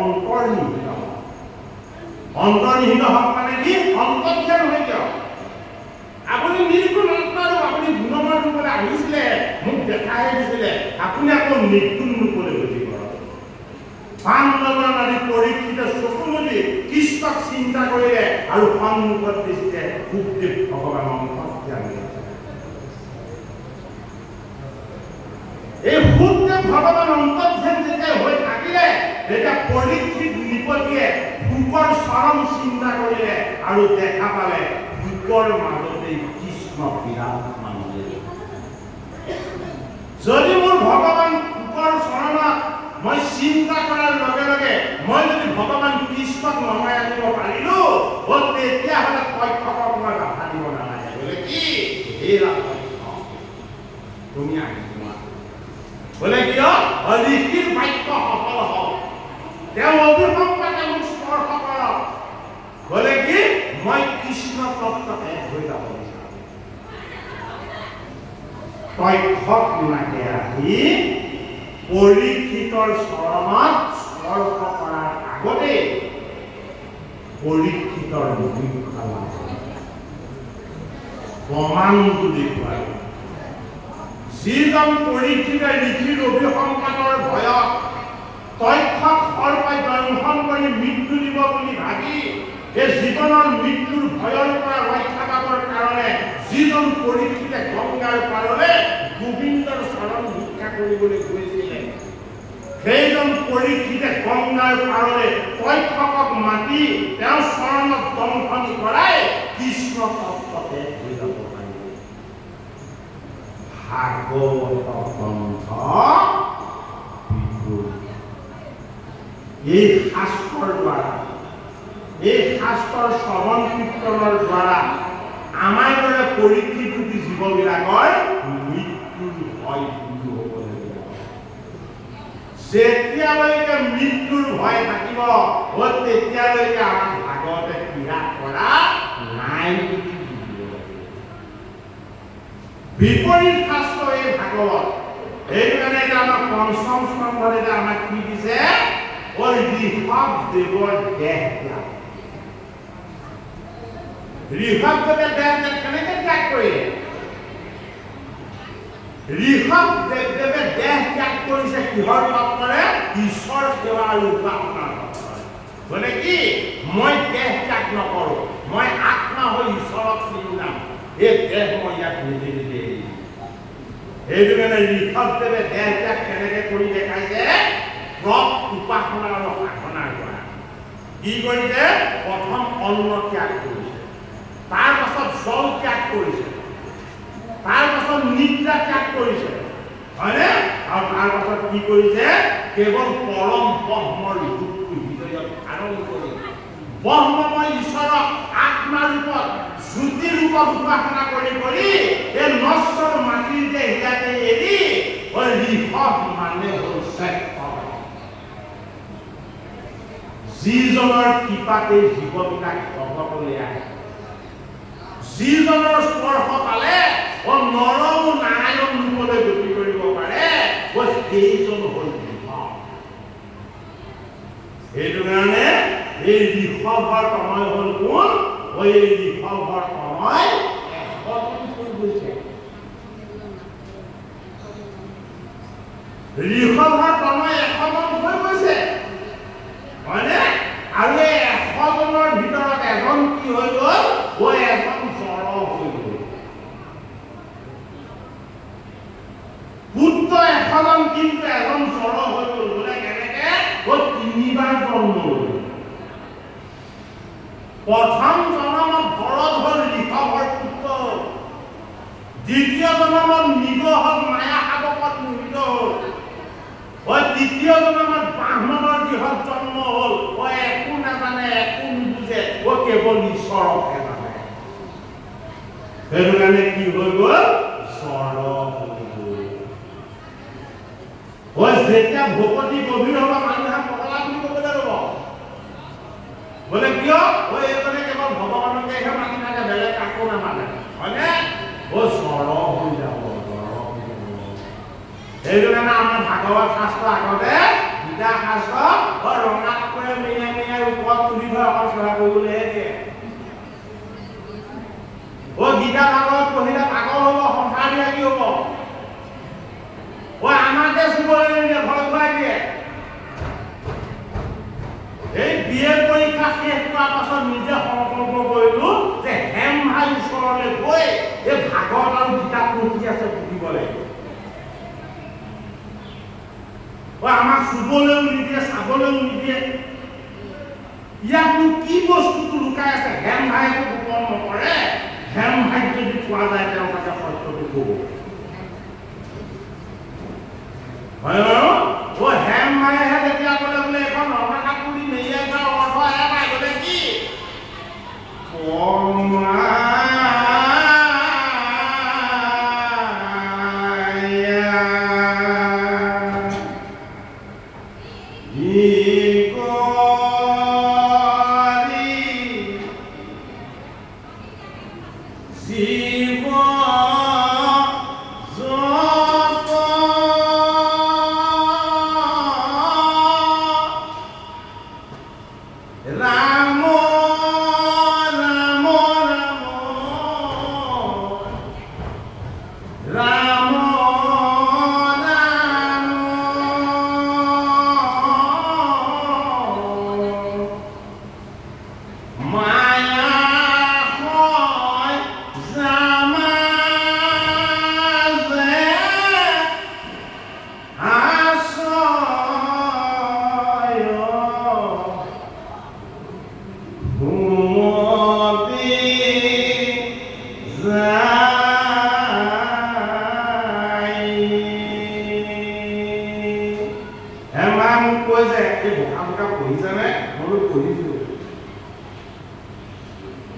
অন্তৰ্নিহিত হওক। অন্তৰ্নিহিত হওক মানে কি? অন্তৰ্ধান হৈ যাওক। আপুনি নিৰ্গুণ আত্মাৰো আপুনি গুণময় ৰূপলৈ আহিছিলে, মোক দেখাই দিছিলে, আপুনি আকৌ নিৰ্গুণ ৰূপলৈ গতি কৰক। পাণ্ডৱন আদি পৰীক্ষিত চকু মুদি কৃষ্ণক চিন্তা কৰিলে আৰু সন্মুখত দেখিলে সুখদেৱ ভগৱানৰ অন্তৰ্ধান। এই সুখদেৱ ভগৱান অন্তৰ্ধান যেতিয়া হৈ থাকিলে, তেতিয়া পৰীক্ষিত নৃপতিয়ে সুখৰ চৰম চিন্তা কৰিলে আৰু দেখা পালে সুখৰ মাজতে কৃষ্ণ বিৰাজমান হৈ আছে। যদি মোৰ ভগৱান সুখৰ চৰণত মই চিন্তা কৰাৰ লগে লগে মই যদি ভগৱান কৃষ্ণক নমাই আনিব পাৰিলো, তেতিয়াহ'লে তথ্যকক মই বাধা দিব নালাগে। বোলে কি? হে তুমি আহিবা বোলে কিয়? ঋষিৰ বাক্য সফল হওক, তেওঁ অভিসম্পাদে মোক স্পৰ্শ কৰক। বোলে কি? মই কৃষ্ণ তত্ত্বত এক হৈ যাব বিচাৰোঁ। তথ্যক লাগে আহি পৰীক্ষিতৰ চৰণত স্পৰ্শ কৰাৰ আগতে পৰীক্ষিতৰ নিৰীক্ষণ প্ৰমাণটো দেখুৱায়। যিজন পৰীক্ষিতে ঋষিৰ অভিসম্পাদৰ ভয়ত তথ্যক সৰ্বাই দংশন কৰি মৃত্যু দিব বুলি ভাবি এই জীৱনৰ মৃত্যুৰ ভয়ৰ পৰা ৰক্ষা পাবৰ কাৰণে যিজন পৰীক্ষিতে গংগাৰ পাৰলৈ গোবিন্দৰ চৰণ ভিক্ষা কৰিবলৈ গৈছিলে, সেইজন পৰীক্ষিতে গংগাৰ পাৰলৈ তথ্যকক মাতি তেওঁৰ চৰণত দংশন কৰাই কৃষ্ণ তত্ত্বতে হৈ যাব পাৰিব। ভাগৱত গ্ৰন্থ এই শাস্ত্ৰৰ দ্বাৰা, এই শাস্ত্ৰৰ শ্ৰৱণ কীৰ্তনৰ দ্বাৰা আমাৰ দৰে পৰীক্ষিত জীৱবিলাকৰ মৃত্যুৰ ভয় দূৰ হ'ব লাগিব। যেতিয়ালৈকে মৃত্যুৰ ভয় থাকিব, তেতিয়ালৈকে আমাক ভাগৱতে পীড়া কৰা নাই বুলি বুজিব লাগিব। বিপৰীত শাস্ত্ৰ এই ভাগৱত। সেইটো কাৰণে এতিয়া আমাক পঞ্চম স্কন্ধত এতিয়া আমাক কি দিছে? ঋষভদেৱৰ দেহ ত্যাগ। ঋষভদেৱে দেহ কেনেকে ত্যাগ কৰিলে? ঋষভদেৱে দেহ ত্যাগ কৰিছে কিহৰ তত্ত্বৰে? ঈশ্বৰ সেৱা আৰু উপাসনাৰ তত্ত্বৰে। মানে কি? মই দেহ ত্যাগ নকৰো, মই আত্মা হৈ ঈশ্বৰক চিনি যাম, এই দেহ মই ইয়াক নিজে নিজে এৰি। সেইটো কাৰণে ঋষভদেৱে দেহ ত্যাগ কেনেকে কৰি দেখাইছে? উপাসনা আৰু সাধনাৰ দ্বাৰা। কি কৰিছে? প্ৰথম অন্ন ত্যাগ কৰিছে, তাৰ পাছত জল ত্যাগ কৰিছে, তাৰ পাছত নিদ্ৰা ত্যাগ কৰিছে, হয়নে? আৰু তাৰ পাছত কি কৰিছে? কেৱল পৰম ব্ৰহ্মৰ ৰূপটো হৃদয়ত ধাৰণ কৰি ব্ৰহ্মময় ঈশ্বৰক আত্মা ৰূপত জ্যোতি ৰূপত উপাসনা কৰি কৰি এই নশ্বৰ মাটিৰ যে ইয়াতে এৰি ঋষভ মানে হ'ল শ্ৰেষ্ঠ। যিজনৰ কৃপাতে জীৱবিলাক জগতলৈ আহে, যিজনৰ স্পৰ্শ পালে নৰম নাৰায়ণ ৰূপলৈ গতি কৰিব পাৰে, সেইজন হ'ল ঋষভ। সেইটো কাৰণে এই ঋষভৰ সময় হ'ল কোন? এই ঋষভৰ সময় 100 দিন হৈ গৈছে। ঋষভৰ সময় 100 দিন হৈ গৈছে, হয়নে? আৰু এই 100 জনৰ ভিতৰত এজন কি হৈ গ'ল? এজন জড় হৈ গ'ল। হজন কিন্তু এজন জড় হৈ গ'ল বোলে কেনেকে ও তিনিবাৰ জন্ম ল'লে প্ৰথম জন্মত ভৰত হ'ল ঋষভৰ পুত্ৰ দ্বিতীয় জন্মত মৃগ হ'ল মায়া শাবকত মোহিত হ'ল তৃতীয় জন্মত ব্ৰাহ্মণৰ গৃহত জন্ম হ'ল একো নাজানে একো নুবুজে কেৱল ঈশ্বৰকহে জানে সেইটো কাৰণে কি হৈ গ'ল যেতিয়া ভকতি গভীৰ হ'ব মানুহে পগলা বুলি ক'বলৈ ৰ'ব বোলে কিয় এইজনে কেৱল ভগৱানকেহে মানি থাকে বেলেগ কাকো নামানে হয়নে জড় হৈ যাব সেইটো কাৰণে আমাৰ ভাগৱত শাস্ত্ৰ আগতে গীতা শাস্ত্ৰ ৰঙা কাপোৰে মেৰিয়াই মেৰিয়াই ওপৰত তুলি থৈ অকল সেৱা কৰিবলৈহে দিয়ে গীতা ভাগৱত পঢ়িলে পাগল হ'ব সংসাৰ বিৰাগী হ'ব আমাকে চুবলৈ নিদিয়ে ভয় খুৱাই দিয়ে এই বিএ পৰীক্ষা শেষ কৰাৰ পাছত নিজে সংকল্প কৰিলো যে হেম ভাই ওচৰলৈ গৈ এই ভাগৱত আৰু গীতা পঢ়ি আছে পঢ়িব লাগিব আমাক চুবলৈও নিদিয়ে চাবলৈও নিদিয়ে ইয়াতনো কি বস্তুটো লুকাই আছে হেম ভাই একো গোপন নকৰে হেম ভাইক যদি পোৱা যায় তেওঁ তাকে সত্যটো ক'ব হেম ভাইহে তেতিয়া ক'লে বোলে এখন ৰঙা কাপোৰ মেৰিয়াই থোৱা অৰ্থ এটাই বোলে কি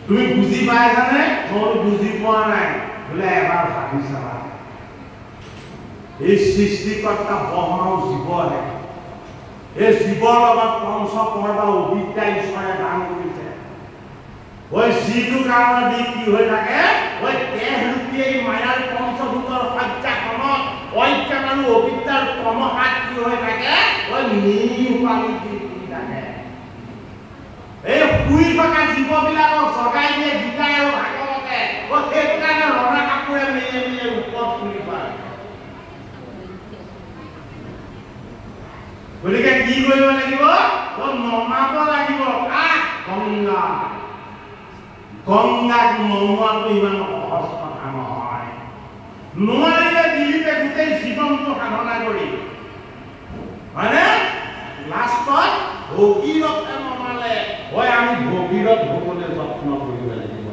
তুমি বুঝি পাইছানে মই বুঝি পোৱা নাই বোলে এবাৰ ভাবি চাবা এই সৃষ্টিকৰ্তা ব্ৰহ্মাও জীৱহে এই জীৱৰ লগত পঞ্চকৰ্ম অবিদ্যা ঈশ্বৰে দান কৰিছে যিটো কাৰণে দি কি হৈ থাকে দেহ ৰূপী এই মায়াৰ পঞ্চভূতৰ সজ্জাখনত অজ্ঞান আৰু অবিদ্যাৰ ক্ৰমহাত কি হৈ থাকে নিপালি দি থাকে এই শুই থকা জীৱবিলাকক জগাই দিয়ে গীতা আৰু ভাগৱতে সেইটো কাৰণে ৰঙা কাপোৰে মেৰিয়াই মেৰিয়াই ওপৰত তুলি পায় গতিকে কি কৰিব লাগিব নমাব লাগিব কাক গংগা গংগাক নমোৱাটো ইমান সহজ কথা নহয় নোৱাৰিলে দিলীপে গোটেই জীৱনটো সাধনা কৰি হয়নে লাষ্টত ভগীৰথে নমালে আমি ভগীৰথ হ'বলৈ যত্ন কৰিব লাগিব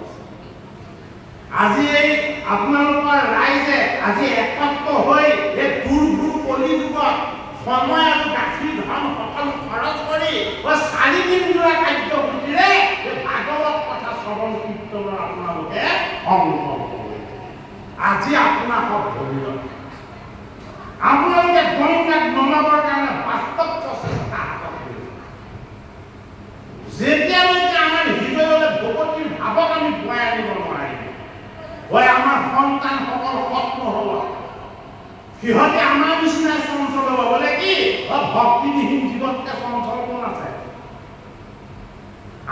আজি এই আপোনালোকৰ ৰাইজে আজি একত্ৰ হৈ এই দুৰ্ভোগ কলি যুগত সময় আৰু গাখীৰ ধন সকলো খৰচ কৰি 4 দিন জোৰা কাৰ্যসূচীৰে এই ভাগৱত কথা শ্ৰৱণ কীৰ্তনৰ আপোনালোকে সংকল্প কৰিলে আজি আপোনাৰ ভগীৰথ আপোনালোকে গংগাক নমাবৰ কাৰণে বাস্তৱ প্ৰচেষ্টা হাতত লৈছে যেতিয়ালৈকে আমাৰ হৃদয়লৈ ভগৱতীৰ ভাৱক আমি পুৱাই আনিব নোৱাৰিম আমাৰ সন্তানসকল সৎ নহ'ব সিহঁতে আমাৰ নিচিনাই চঞ্চল হ'ব বোলে কি ভক্তিবিহীন জীৱতকৈ চঞ্চল কোন আছে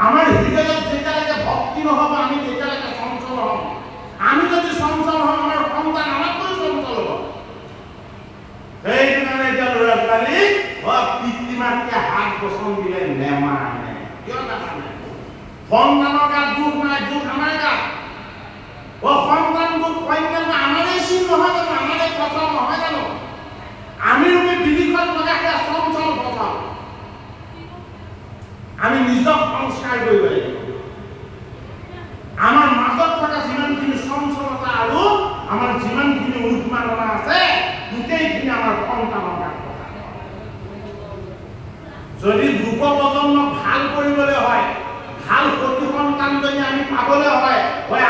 আমাৰ হৃদয়ত যেতিয়ালৈকে ভক্তি নহ'ব আমি তেতিয়ালৈকে চঞ্চল হ'ম আমি যদি চঞ্চল হওঁ আমাৰ সন্তান আমাতকৈ চঞ্চল হ'ব সেইটো কাৰণে এতিয়া ল'ৰা ছোৱালীক পিতৃ মাতৃয়ে হাত বচন দিলে নেমানে কিয় নামানে সন্তানৰ গাত দুখ নাই দুখ আমাৰ গাত সন্তান দুখ কন্যা আমাৰে চিন নহয় জানো আমাৰে কথা নহয় জানো সংস্কাৰ কৰিব লাগিব আমাৰ মাজত থকা যিমানখিনি চঞ্চলতা আৰু আমাৰ যিমানখিনি উন্মাদনা আছে গোটেইখিনি আমাৰ সন্তানৰ গাত যদি যুৱ প্ৰজন্মক ভাল কৰিবলৈ হয় ভাল সতি সন্তান যদি আমি পাবলৈ হয়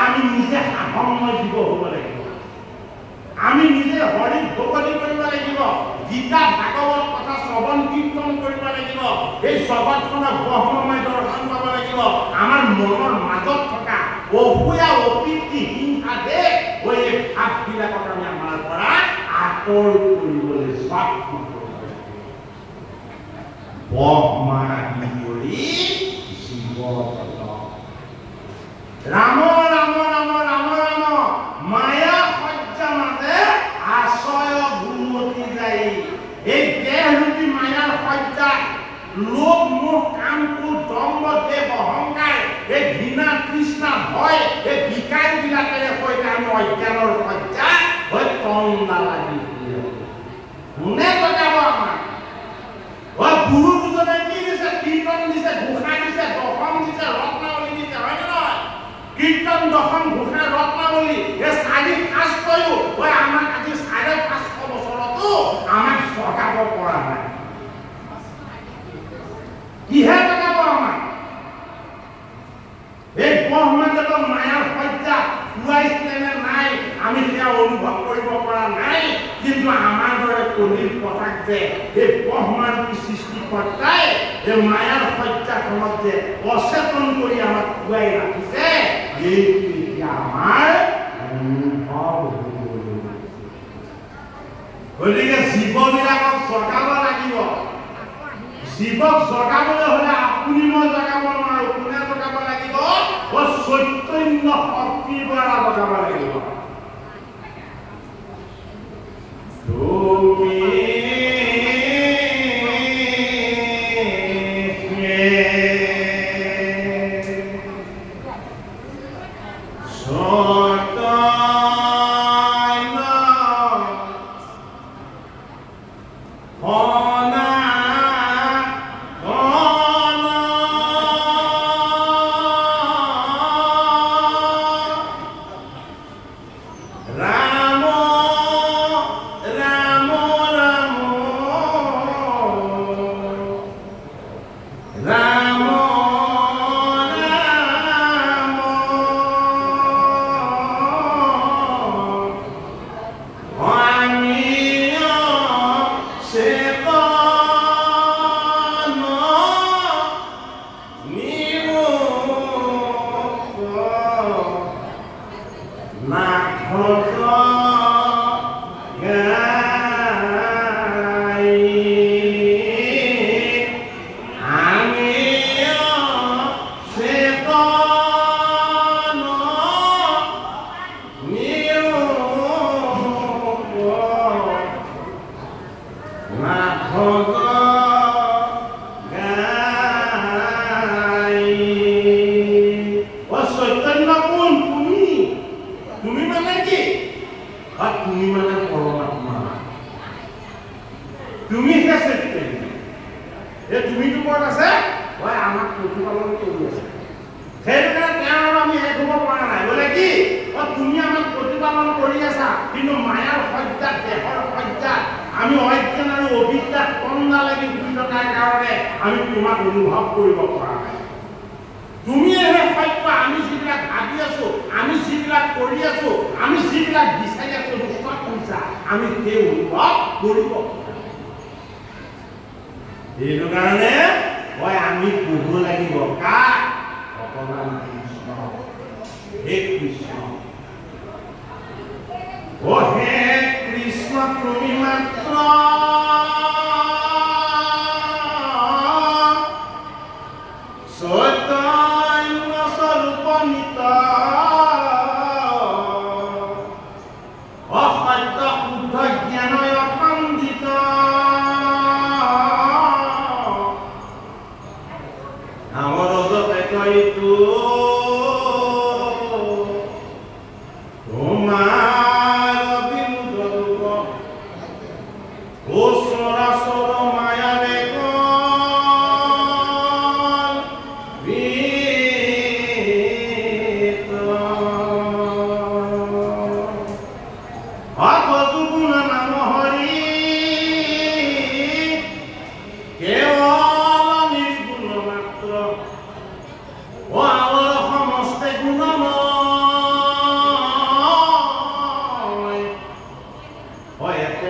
আমি নিজে সাহসময় জীৱ হ'ব লাগিব আমি নিজে হৰি ভকতি কৰিব লাগিব গীতা ভাগৱত কথা শ্ৰৱণ কীৰ্তন কৰিব লাগিব এই জগতখনক ব্ৰহ্মময় দৰ্শন পাব লাগিব আমাৰ মনৰ মাজত থকা অসূয়া অপ্ৰীতি হিংসা দেশ এই ভাৱবিলাকক আমি আমাৰ পৰা আঁতৰ কৰিবলৈ যত্ন ৰাম ৰাম ৰাম ৰাম ৰাম মায়া সজ্জা মাতে আশ্ৰয় গুণমতী যাই এই দেহৰূপী মায়াৰ সজ্জা লোভ মোহ কাম ক্ৰোধ দম্ভ দেহ অহংকাৰ এই ঘৃণা তৃষ্ণা ভয় এই বিকাৰবিলাকেৰে সৈতে আমি অজ্ঞানৰ সজ্জা হৈ তন্দা লাগি কোনে বজাব আমাক গুৰু দুজনে কি দিছে কীৰ্তন দিছে ঘোষা দিছে দশম দিছে ৰত্নাৱলী দিছে হয়নে নহয় কীৰ্তন দশম ঘোষা ৰত্নাৱলী এই চাৰি শাস্ত্ৰয়ো আমাক আজি ৫৫০ বছৰতো আমাক চকাব পৰা নাই কিহে বজাব আমাক এই ব্ৰহ্মদেৱৰ মায়াৰ সজ্জা পুৱাইছিলে নে নাই আমি সেয়া অনুভৱ কৰিব পৰা নাই কিন্তু আমাৰ দৰে কলিৰ কথাক যে এই ব্ৰহ্মাণ্ডৰ সৃষ্টিকৰ্তাই এই মায়াৰ সজ্জাখনক যে অচেতন কৰি আমাক খুৱাই ৰাখিছে এইটো এতিয়া আমাৰ অনুভৱ গতিকে জীৱবিলাকক জগাব লাগিব জীৱক জগাবলৈ হ'লে আপুনি মই জগাব নোৱাৰো কোনে জগাব লাগিব চৈতন্য শক্তিৰ দ্বাৰা জগাব লাগিব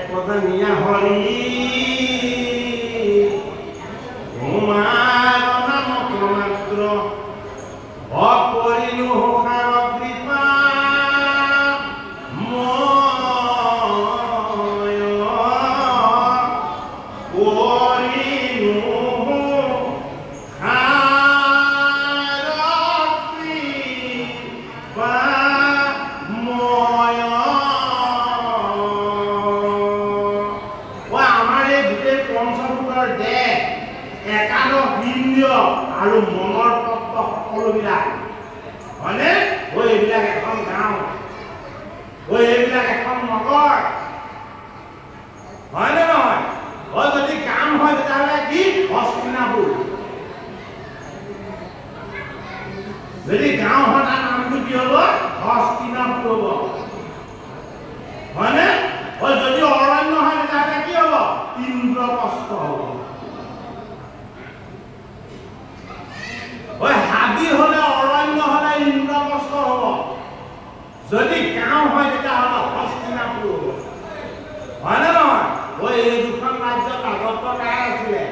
পদনিয়া হৰি তোমাৰ নাম মাত্ৰ অকৰিলো সাৰ কৃপা আৰু মনৰ তত্ত্ব সকলোবিলাক হয়নে এইবিলাক এখন গাঁও এইবিলাক এখন নগৰ হয়নে নহয় যদি কাম হয় তেতিয়াহ'লে কি হস্তিনাপুৰ যদি গাঁও হয় তাৰ নামটো কি হ'ব হস্তিনাপুৰ হ'ব হয়নে যদি অৰণ্য হয় তেতিয়াহ'লে কি হ'ব ইন্দ্ৰপ্ৰস্থ হ'ব হাবি হলে অৰণ্য হলে ইন্দ্ৰপ্ৰস্থ হ'ব যদি গাঁও হয় তেতিয়াহ'লে হস্তিনাপুৰ হ'ব হয়নে নহয় এই দুখন ৰাজ্যত ৰাজত্ব কাৰ আছিলে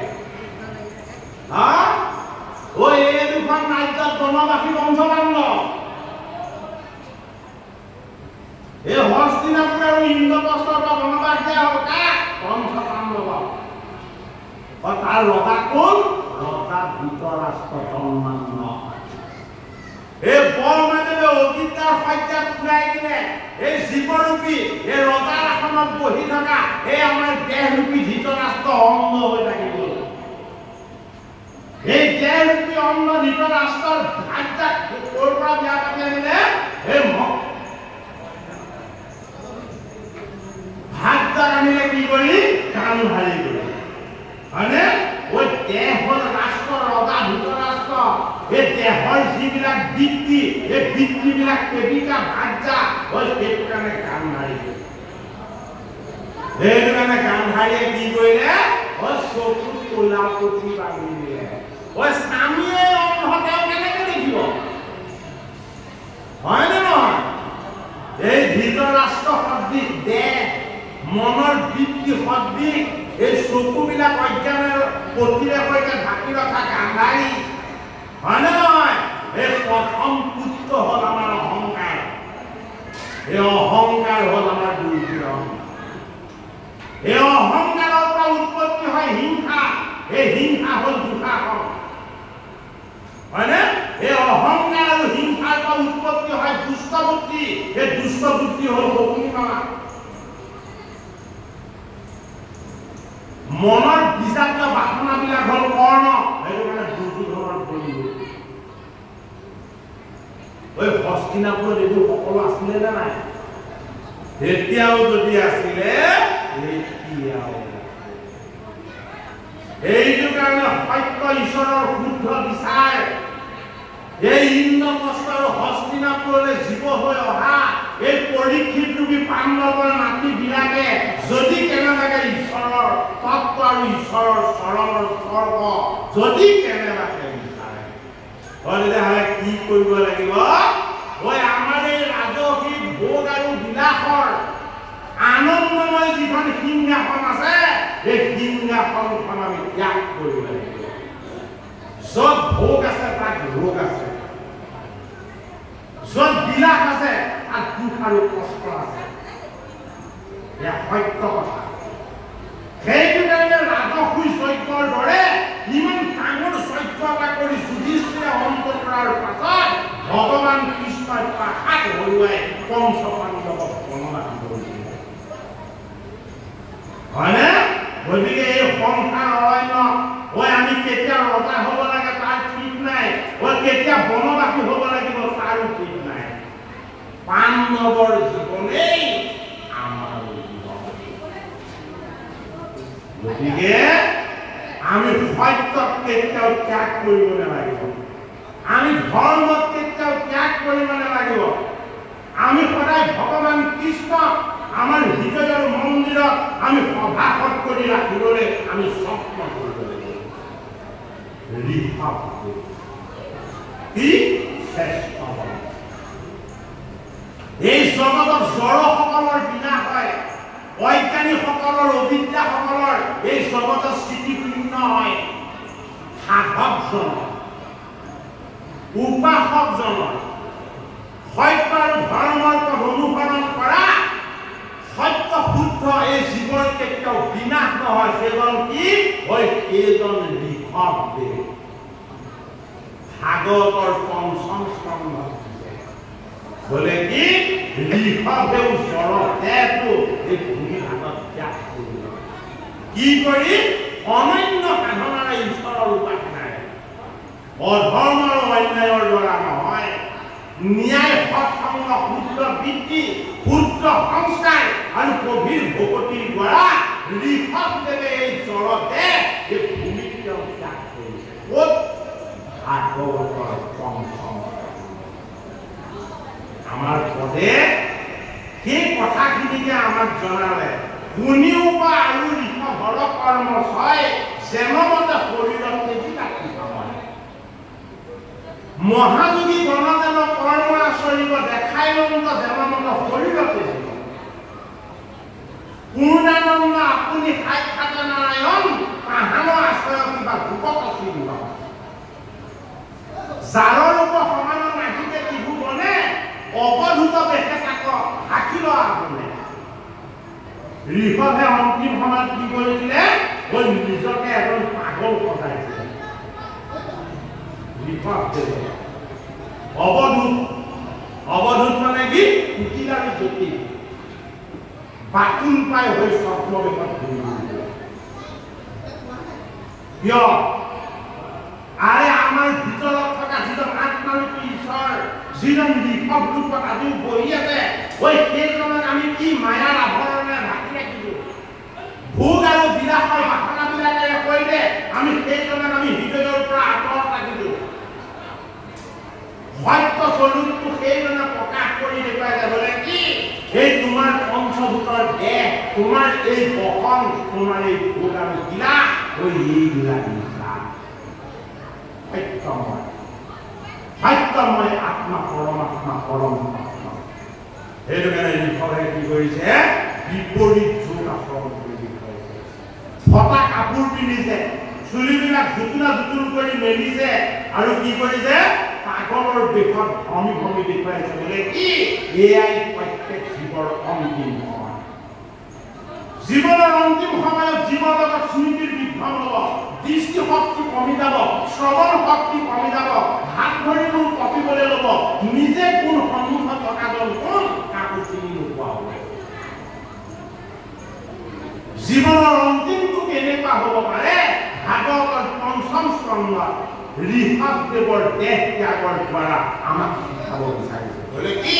এই দুখন ৰাজ্যত বনবাসী বংশবান্ধৱ এই হস্তিনাপুৰ আৰু ইন্দ্ৰপ্ৰস্থৰ পৰা বনবাস দিয়া হ'ব কাক বংশবান্ধৱ তাৰ ৰজা কোন ৰজা ধৃতৰাষ্ট্ৰ জন্মান্য এই বৰমাদেৱে অবিদ্যাৰ সজ্জাত পুৰাই দিলে এই জীৱৰূপী এই ৰজাৰ আসনত বহি থকা এই আমাৰ দেহৰূপী ধৃতৰাষ্ট্ৰ অন্ধ হৈ থাকিব এই দেহৰূপী অন্ধ ধৃতৰাষ্ট্ৰৰ ভাগ্যাক ক'ৰ পৰা বিয়া পাতি আনিলে এই ভাগ্যাক আনিলে কি কৰি গান্ধাৰী কৰি হয়নে দেহ হল ৰাষ্ট্ৰ ৰজা ধৃতৰাষ্ট্ৰ এই দেহৰ যিবিলাক বৃত্তি এই বৃত্তিবিলাক প্ৰেমিকা ভাগ্যা সেইটো কাৰণে গান্ধাৰী সেইটো কাৰণে গান্ধাৰীয়ে কি কৰিলে চকুত ক'লা পুথি বান্ধি দিলে স্বামীয়ে অন্ধ তেওঁ কেনেকে দেখিব হয়নে নহয় এই ধৃতৰাষ্ট্ৰ সদৃশ দেহ মনৰ বৃত্তি সদৃশ এই চকুবিলাক অজ্ঞানৰ পতিৰে সৈতে ঢাকি ৰখা গান্ধাৰী হয়নে নহয় এই প্ৰথম পুত্ৰ হ'ল আমাৰ অহংকাৰ এই অহংকাৰ হ'ল আমাৰ দুৰ্যোগ এই অহংকাৰৰ পৰা উৎপত্তি হয় হিংসা এই হিংসা হ'ল দুঃশাসন হয়নে এই অহংকাৰ আৰু হিংসাৰ পৰা উৎপত্তি হয় দুষ্ট বুদ্ধি এই দুষ্ট বুদ্ধি হ'ল শকুনিমালা মনৰ বিষাক্ত বাসনাবিলাক হ'ল কৰ্ণ সেইটো কাৰণে দুৰ্যোধনৰ বন্ধু হস্তিনাপুৰত এইবোৰ সকলো আছিলে নে নাই এতিয়াও যদি আছিলে এইটো কাৰণে সত্য ঈশ্বৰৰ শুদ্ধ বিচাৰ এই ইন্দ্ৰপ্ৰস্থ আৰু হস্তিনাপুৰলৈ জীৱ হৈ অহা এই পৰীক্ষিত ৰূপী পাণ্ডৱৰ নাতিবিলাকে যদি কেনেবাকে ঈশ্বৰৰ তত্ত্ব আৰু ঈশ্বৰৰ চৰণৰ স্বৰ্গ যদি কেনেবাকে বিচাৰে তেতিয়াহ'লে কি কৰিব লাগিব আমাৰ এই ৰাজসী ভোগ আৰু বিলাসৰ আনন্দময় যিখন সিংহাসন আছে এই সিংহাসনখন আমি ত্যাগ কৰিব লাগিব য'ত ভোগ আছে তাত ৰোগ আছে য'ত বিলাস আছে তাত দুখ আৰু কষ্ট আছে এয়া সত্য কথা সেইটো কাৰণে ৰাজসী যজ্ঞৰ দৰে ইমান ডাঙৰ যজ্ঞ এটা কৰি যুধিষ্ঠিৰে অন্ত কৰাৰ পাছত ভগৱান কৃষ্ণই হাত হৰুৱাই পঞ্চপাণ্ডৱক বনবাস কৰিছিল হয়নে গতিকে এই সংসাৰ অৰণ্য আমি কেতিয়া ৰজা হ'ব লাগে তাৰ ঠিক নাই কেতিয়া বনবাসী হ'ব লাগিব তাৰো ঠিক নাই পাণ্ডৱৰ জীৱনেই আমাৰ জীৱন গতিকে আমি সত্যক কেতিয়াও ত্যাগ কৰিব নালাগিব আমি ধৰ্মক কেতিয়াও ত্যাগ কৰিব নালাগিব আমি সদায় ভগৱান কৃষ্ণক আমাৰ হৃদয়ৰ মন্দিৰত আমি সভাসদ কৰি ৰাখিবলৈ আমি যত্ন কৰিব লাগিব কি শ্ৰেষ্ঠ এই জগতৰ জড়সকলৰ বিনাশ হয় বৈজ্ঞানিকসকলৰ অভিজ্ঞতাসকলৰ এই জগত স্থিতিপূৰ্ণ হয় সাধকজনৰ উপাসকজনৰ সত্য আৰু ধৰ্মৰ পথ অনুসৰণ কৰা সত্য শুদ্ধ এই জীৱৰ কেতিয়াও বিনাশ নহয় সেইজন কি হয় সেইজন ঋষভদেৱ ভাগৱতৰ পঞ্চম স্কন্ধ বলে কি ঋষভদেৱ জড়দেৱটো এই ভূমি ভাগত ত্যাগ কৰিব কি কৰি অনন্য সাধনাৰে ঈশ্বৰৰ উপাসনাৰে অধৰ্ম আৰু অন্যায়ৰ দ্বাৰা নহয় ন্যায় সৎসংগ শুদ্ধ বৃত্তি শুদ্ধ সংস্কাৰ আৰু গভীৰ ভকতিৰ দ্বাৰা ঋষভদেৱে এই জড়দেৱ এই ভূমিত তেওঁ ত্যাগ কৰিছে ক'ত ভাগৱতৰ পঞ্চম আমাৰ পদে সেই কথাখিনিকে আমাক জনালে শুনিও বা আৰু ঋষভৰ কৰ্ম ছয় যেনমতে শৰীৰত তেজি কাটি পায় মহাযোগী গণজেন কৰ্ম আচৰিব দেখাই নন্দ যেনমতে শৰীৰতে জীৱ পূৰ্ণানন্দ আপুনি সাক্ষাৎ নাৰায়ণ তাহানৰ আশ্ৰয় কিবা ভোকত চিন্তা যাৰৰ ৰূপ সমান নাহিতে ত্ৰিভু বনে অবধূত বেশে তাক আঁকি লোৱা আপুনি ঋষভে অন্তিম সময়ত কি কৰিছিলে ওই নিজকে এজন পাগল সজাইছিলে ঋষভদেৱে অবধূত মানে কি কুটিল আৰু জটিল বাতুল পাই হৈ স্বপ্নবেশত ঘূৰি কিয় আৰে আমাৰ ভিতৰত থকা যিজন আত্মাৰূপী ঈশ্বৰ যিজন ঋষভ ৰূপত আজিও বহি আছে ওই সেইজনক আমি কি মায়াৰ আভৰণেৰে ঢাকি ৰাখিছো ভোগ আৰু বিলাসৰ বাসনাবিলাকেৰে কৰিলে আমি সেইজনক আমি হৃদয়ৰ পৰা আঁতৰত ৰাখিছো সত্য স্বৰূপটো সেইজনে প্ৰকাশ কৰি দেখুৱাই যাবলৈ কি এই তোমাৰ পঞ্চভূতৰ দেহ তোমাৰ এই বসন তোমাৰ এই ভোগ আৰু বিলাস ওই এইবিলাক সত্যময় আত্মা পৰমাত্মা পৰম আত্মা সেইটো কাৰণে ঋষভে কি কৰিছে বিপৰীত যোগ আচৰণ কৰি দেখুৱাইছে ফটা কাপোৰ পিন্ধিছে চুলিবিলাক জুতুলা জুতুল কৰি মেলিছে আৰু কি কৰিছে পাগলৰ বেশত ভমি ভমি দেখুৱাইছে বোলে কি এয়াই প্ৰত্যেক জীৱৰ অন্তিম সময় জীৱনৰ অন্তিম সময়ত জীৱৰ লগত স্মৃতিৰ বিভ্ৰম হ'ব দৃষ্টি শক্তি কমি যাব শ্ৰৱণ শক্তি কমি যাব হাত ভৰিবোৰ কঁপিবলৈ ল'ব নিজে কোন সন্মুখত থকাজন কোন কাকো চিনি নোপোৱা হ'ব জীৱনৰ অন্তিমটো কেনেকুৱা হ'ব পাৰে ভাগৱতৰ পঞ্চম স্কন্ধত ঋষভদেৱৰ দেহ ত্যাগৰ দ্বাৰা আমাক শিকাব বিচাৰিছে বোলে কি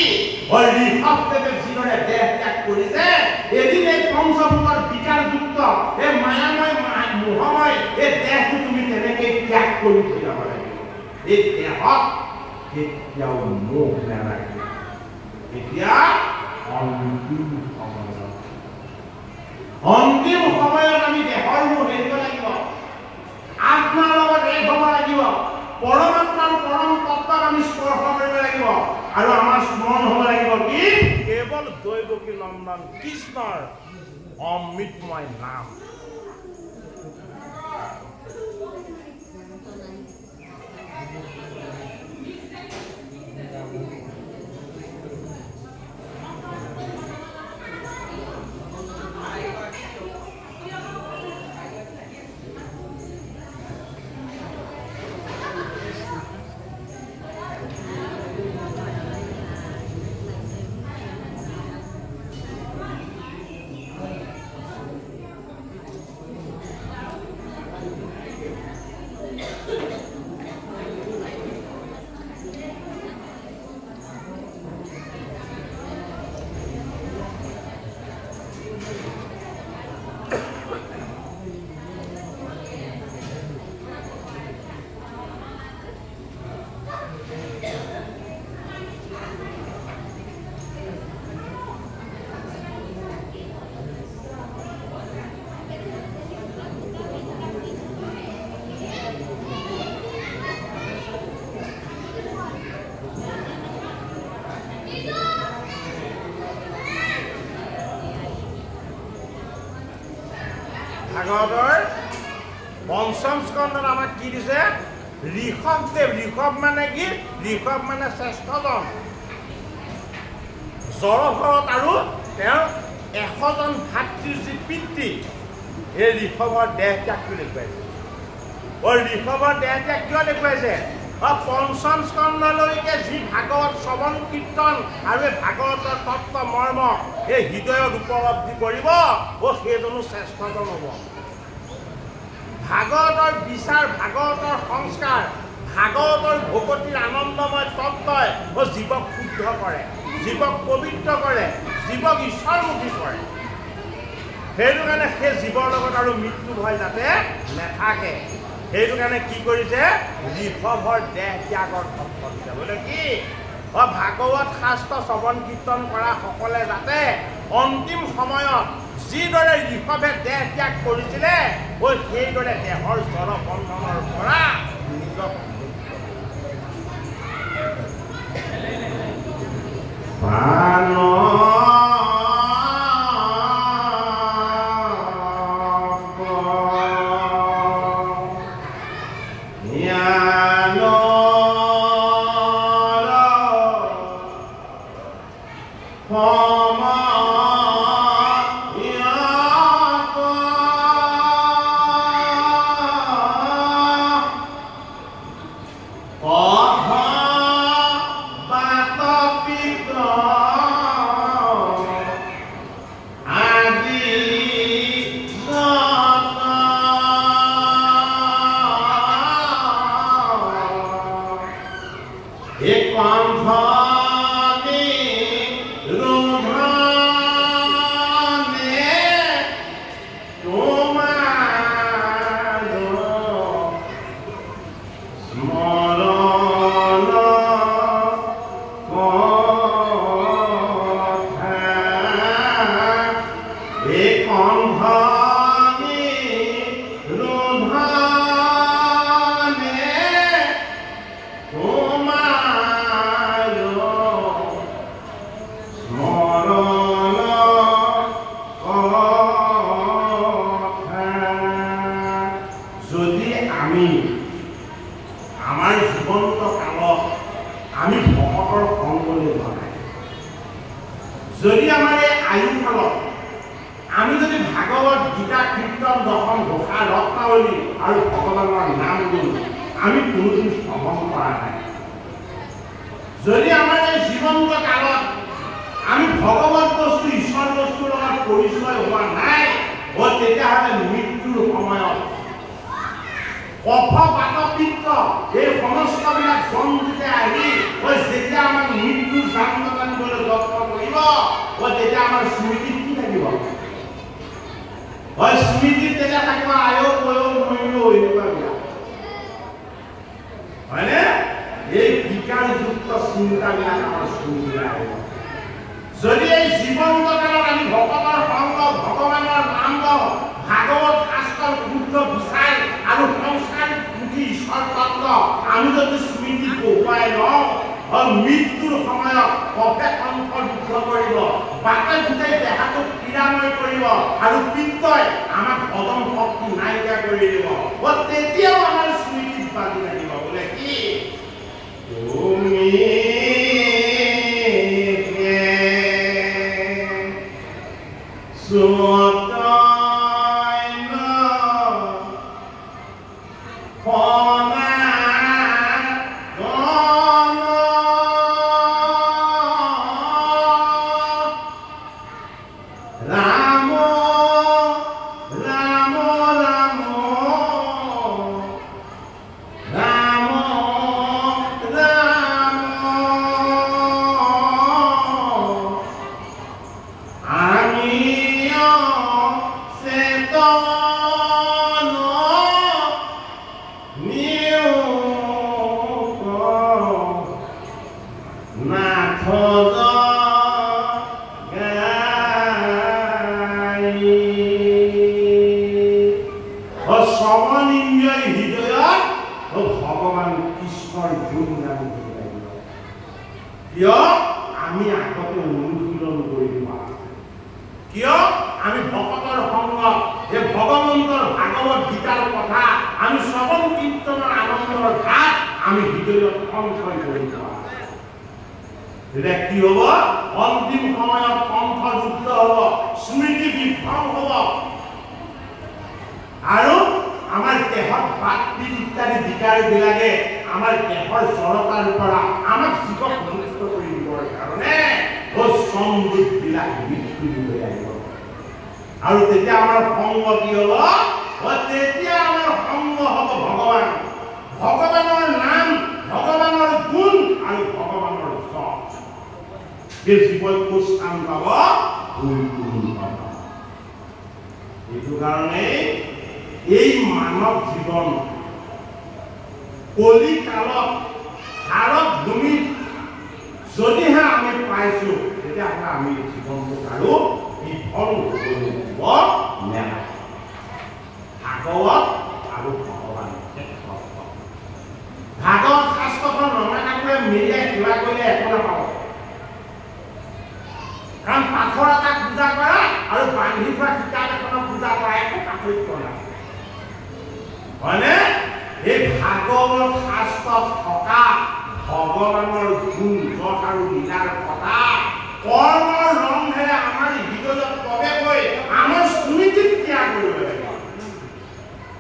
ঋষভদেৱে যিদৰে দেহ ত্যাগ কৰিছে এদিন এই পঞ্চভূতৰ বিকাৰযুক্ত এই মায়াময় মোহময় এই দেহটো তুমি তেনেকৈ ত্যাগ কৰি থৈ যাব লাগিব এই দেহত কেতিয়াও মোহ নাৰাখিবা এতিয়া অন্তিম সময়ত আমি দেহৰ মোহ এৰিব লাগিব আত্মাৰ লগত এক হ'ব লাগিব পৰমাত্মাৰ পৰম তত্ত্বক আমি স্পৰ্শ কৰিব লাগিব আৰু আমাৰ স্মৰণ হ'ব লাগিব কি কেৱল দৈৱকী নন্দন কৃষ্ণৰ অমৃতময় নাম ভাগৱতৰ পঞ্চম স্কন্ধত আমাক কি দিছে ঋষভদেৱ ঋষভ মানে কি ঋষভ মানে শ্ৰেষ্ঠজন জড়ভৰত আৰু তেওঁৰ 100জন ভাতৃৰ যি পিতৃ এই ঋষভৰ দেহ ত্যাগটো দেখুৱাইছে ঋষভৰ দেহ ত্যাগ কিয় দেখুৱাইছে পঞ্চম স্কন্ধলৈকে যি ভাগৱত শ্ৰৱণ কীৰ্তন আৰু এই ভাগৱতৰ তত্ত্ব মৰ্ম এই হৃদয়ত উপলব্ধি কৰিব সেইজনো শ্ৰেষ্ঠজন হ'ব ভাগৱতৰ বিচাৰ ভাগৱতৰ সংস্কাৰ ভাগৱতৰ ভকতিৰ আনন্দময় তত্ত্বই জীৱক শুদ্ধ কৰে জীৱক পবিত্ৰ কৰে জীৱক ঈশ্বৰমুখী কৰে সেইটো কাৰণে সেই জীৱৰ লগত আৰু মৃত্যু ভয় যাতে নাথাকে সেইটো কাৰণে কি কৰিছে ঋষভৰ দেহ ত্যাগৰ তত্ত্ব দিছে বোলে কি ভাগৱত শাস্ত্ৰ শ্ৰৱণ কীৰ্তন কৰা সকলে যাতে অন্তিম সময়ত যিদৰে ঋষভে দেহ ত্যাগ কৰিছিলে সেইদৰে দেহৰ জড় বন্ধনৰ পৰা নিজক যদি আমাৰ এই আয়ু কালত আমি যদি ভাগৱত গীতা কীৰ্তন দশম ঘোষা ৰত্নাৱলী আৰু ভগৱানৰ নাম গুণ আমি কোনোদিন শ্ৰৱণ কৰা নাই যদি আমাৰ এই জীৱন্ত কালত আমি ভগৱত বস্তু ঈশ্বৰ বস্তুৰ লগত পৰিচয় হোৱা নাই তেতিয়াহ'লে মৃত্যুৰ সময়ত কফ বাত পিত্ত এই সমস্তবিলাক জন্তুতে আহি যেতিয়া আমাৰ মৃত্যুৰ জান্ত জানিবলৈ যত্ন কৰিব তেতিয়া আমাৰ স্মৃতিত কি থাকিব স্মৃতিত তেতিয়া থাকিব আয়ো বয়ো মৰিলো এনেকুৱাবিলাক হয়নে এই বিকাৰযুক্ত চিন্তাবিলাক আমাৰ স্মৃতিলৈ আহিব যদি এই জীৱন্ত কালত আমি ভকতৰ সংগ ভগৱানৰ নাম লওঁ ভাগৱত শাস্ত্ৰৰ শুদ্ধ বিচাৰ আৰু সংস্কাৰমুখী ঈশ্বৰ তত্ত্ব আমি যদি স্মৃতি বহুৱাই লওঁ মৃত্যুৰ সময়ত কফে কণ্ঠ যুদ্ধ কৰিব বাটে গোটেই দেহাটোক পীড়াময় কৰিব আৰু পিত্তই আমাক হজম শক্তি নাইকিয়া কৰি দিব তেতিয়াও আমাৰ স্মৃতিত বান্ধি ৰাখিব বোলে কি তুমি ভগৱন্তৰ ভাগৱত গীতাৰ কথা আমি শ্ৰৱণ কীৰ্তনৰ আনন্দৰ ঘাট আমি হৃদয়ত সঞ্চয় কৰি থোৱা। এতিয়া কি হ'ব? অন্তিম সময়ত কণ্ঠ ৰুদ্ধ হ'ব, স্মৃতি বিভ্ৰম হ'ব আৰু আমাৰ দেহত বাতপিত ইত্যাদি বিকাৰবিলাকে আমাৰ দেহৰ জড়তাৰ পৰা আমাক জীৱক মুক্ত কৰি দিবৰ কাৰণে সংগীতবিলাক মৃত্যু হৈ আহিব। আৰু তেতিয়া আমাৰ সংগ কি হ'ব? তেতিয়া আমাৰ সংগ হ'ব ভগৱান, ভগৱানৰ নাম, ভগৱানৰ গুণ আৰু ভগৱানৰ যশ। এই জীৱই স্থান পাব, এইটো কাৰণে এই মানৱ জীৱন কলি কালত হাৰত ভূমিত যদিহে আমি পাইছো তেতিয়াহ'লে আমি জীৱনটোক আৰু বিফল হ'বলৈ দিব নালাগে। ভাগৱত আৰু ভগৱান ভাগৱত শাস্ত্ৰখন ৰঙা কাপোৰে মিলিয়াই কিবা কৰিলে একো নাপাব। কাৰণ পাথৰ এটাক পূজা কৰা আৰু বান্ধি থোৱা কিতাপ এখনক পূজা কৰা একো পাৰ্থক্য নাই, হয়নে? এই ভাগৱত শাস্ত্ৰত থকা ভগৱানৰ গুণ যশ আৰু লীলাৰ কথা কৰ্মৰ ৰন্ধেৰে আমাৰ হৃদয়ত প্ৰৱেশ হৈ আমাৰ স্মৃতিত ক্ৰিয়া কৰিব লাগিব।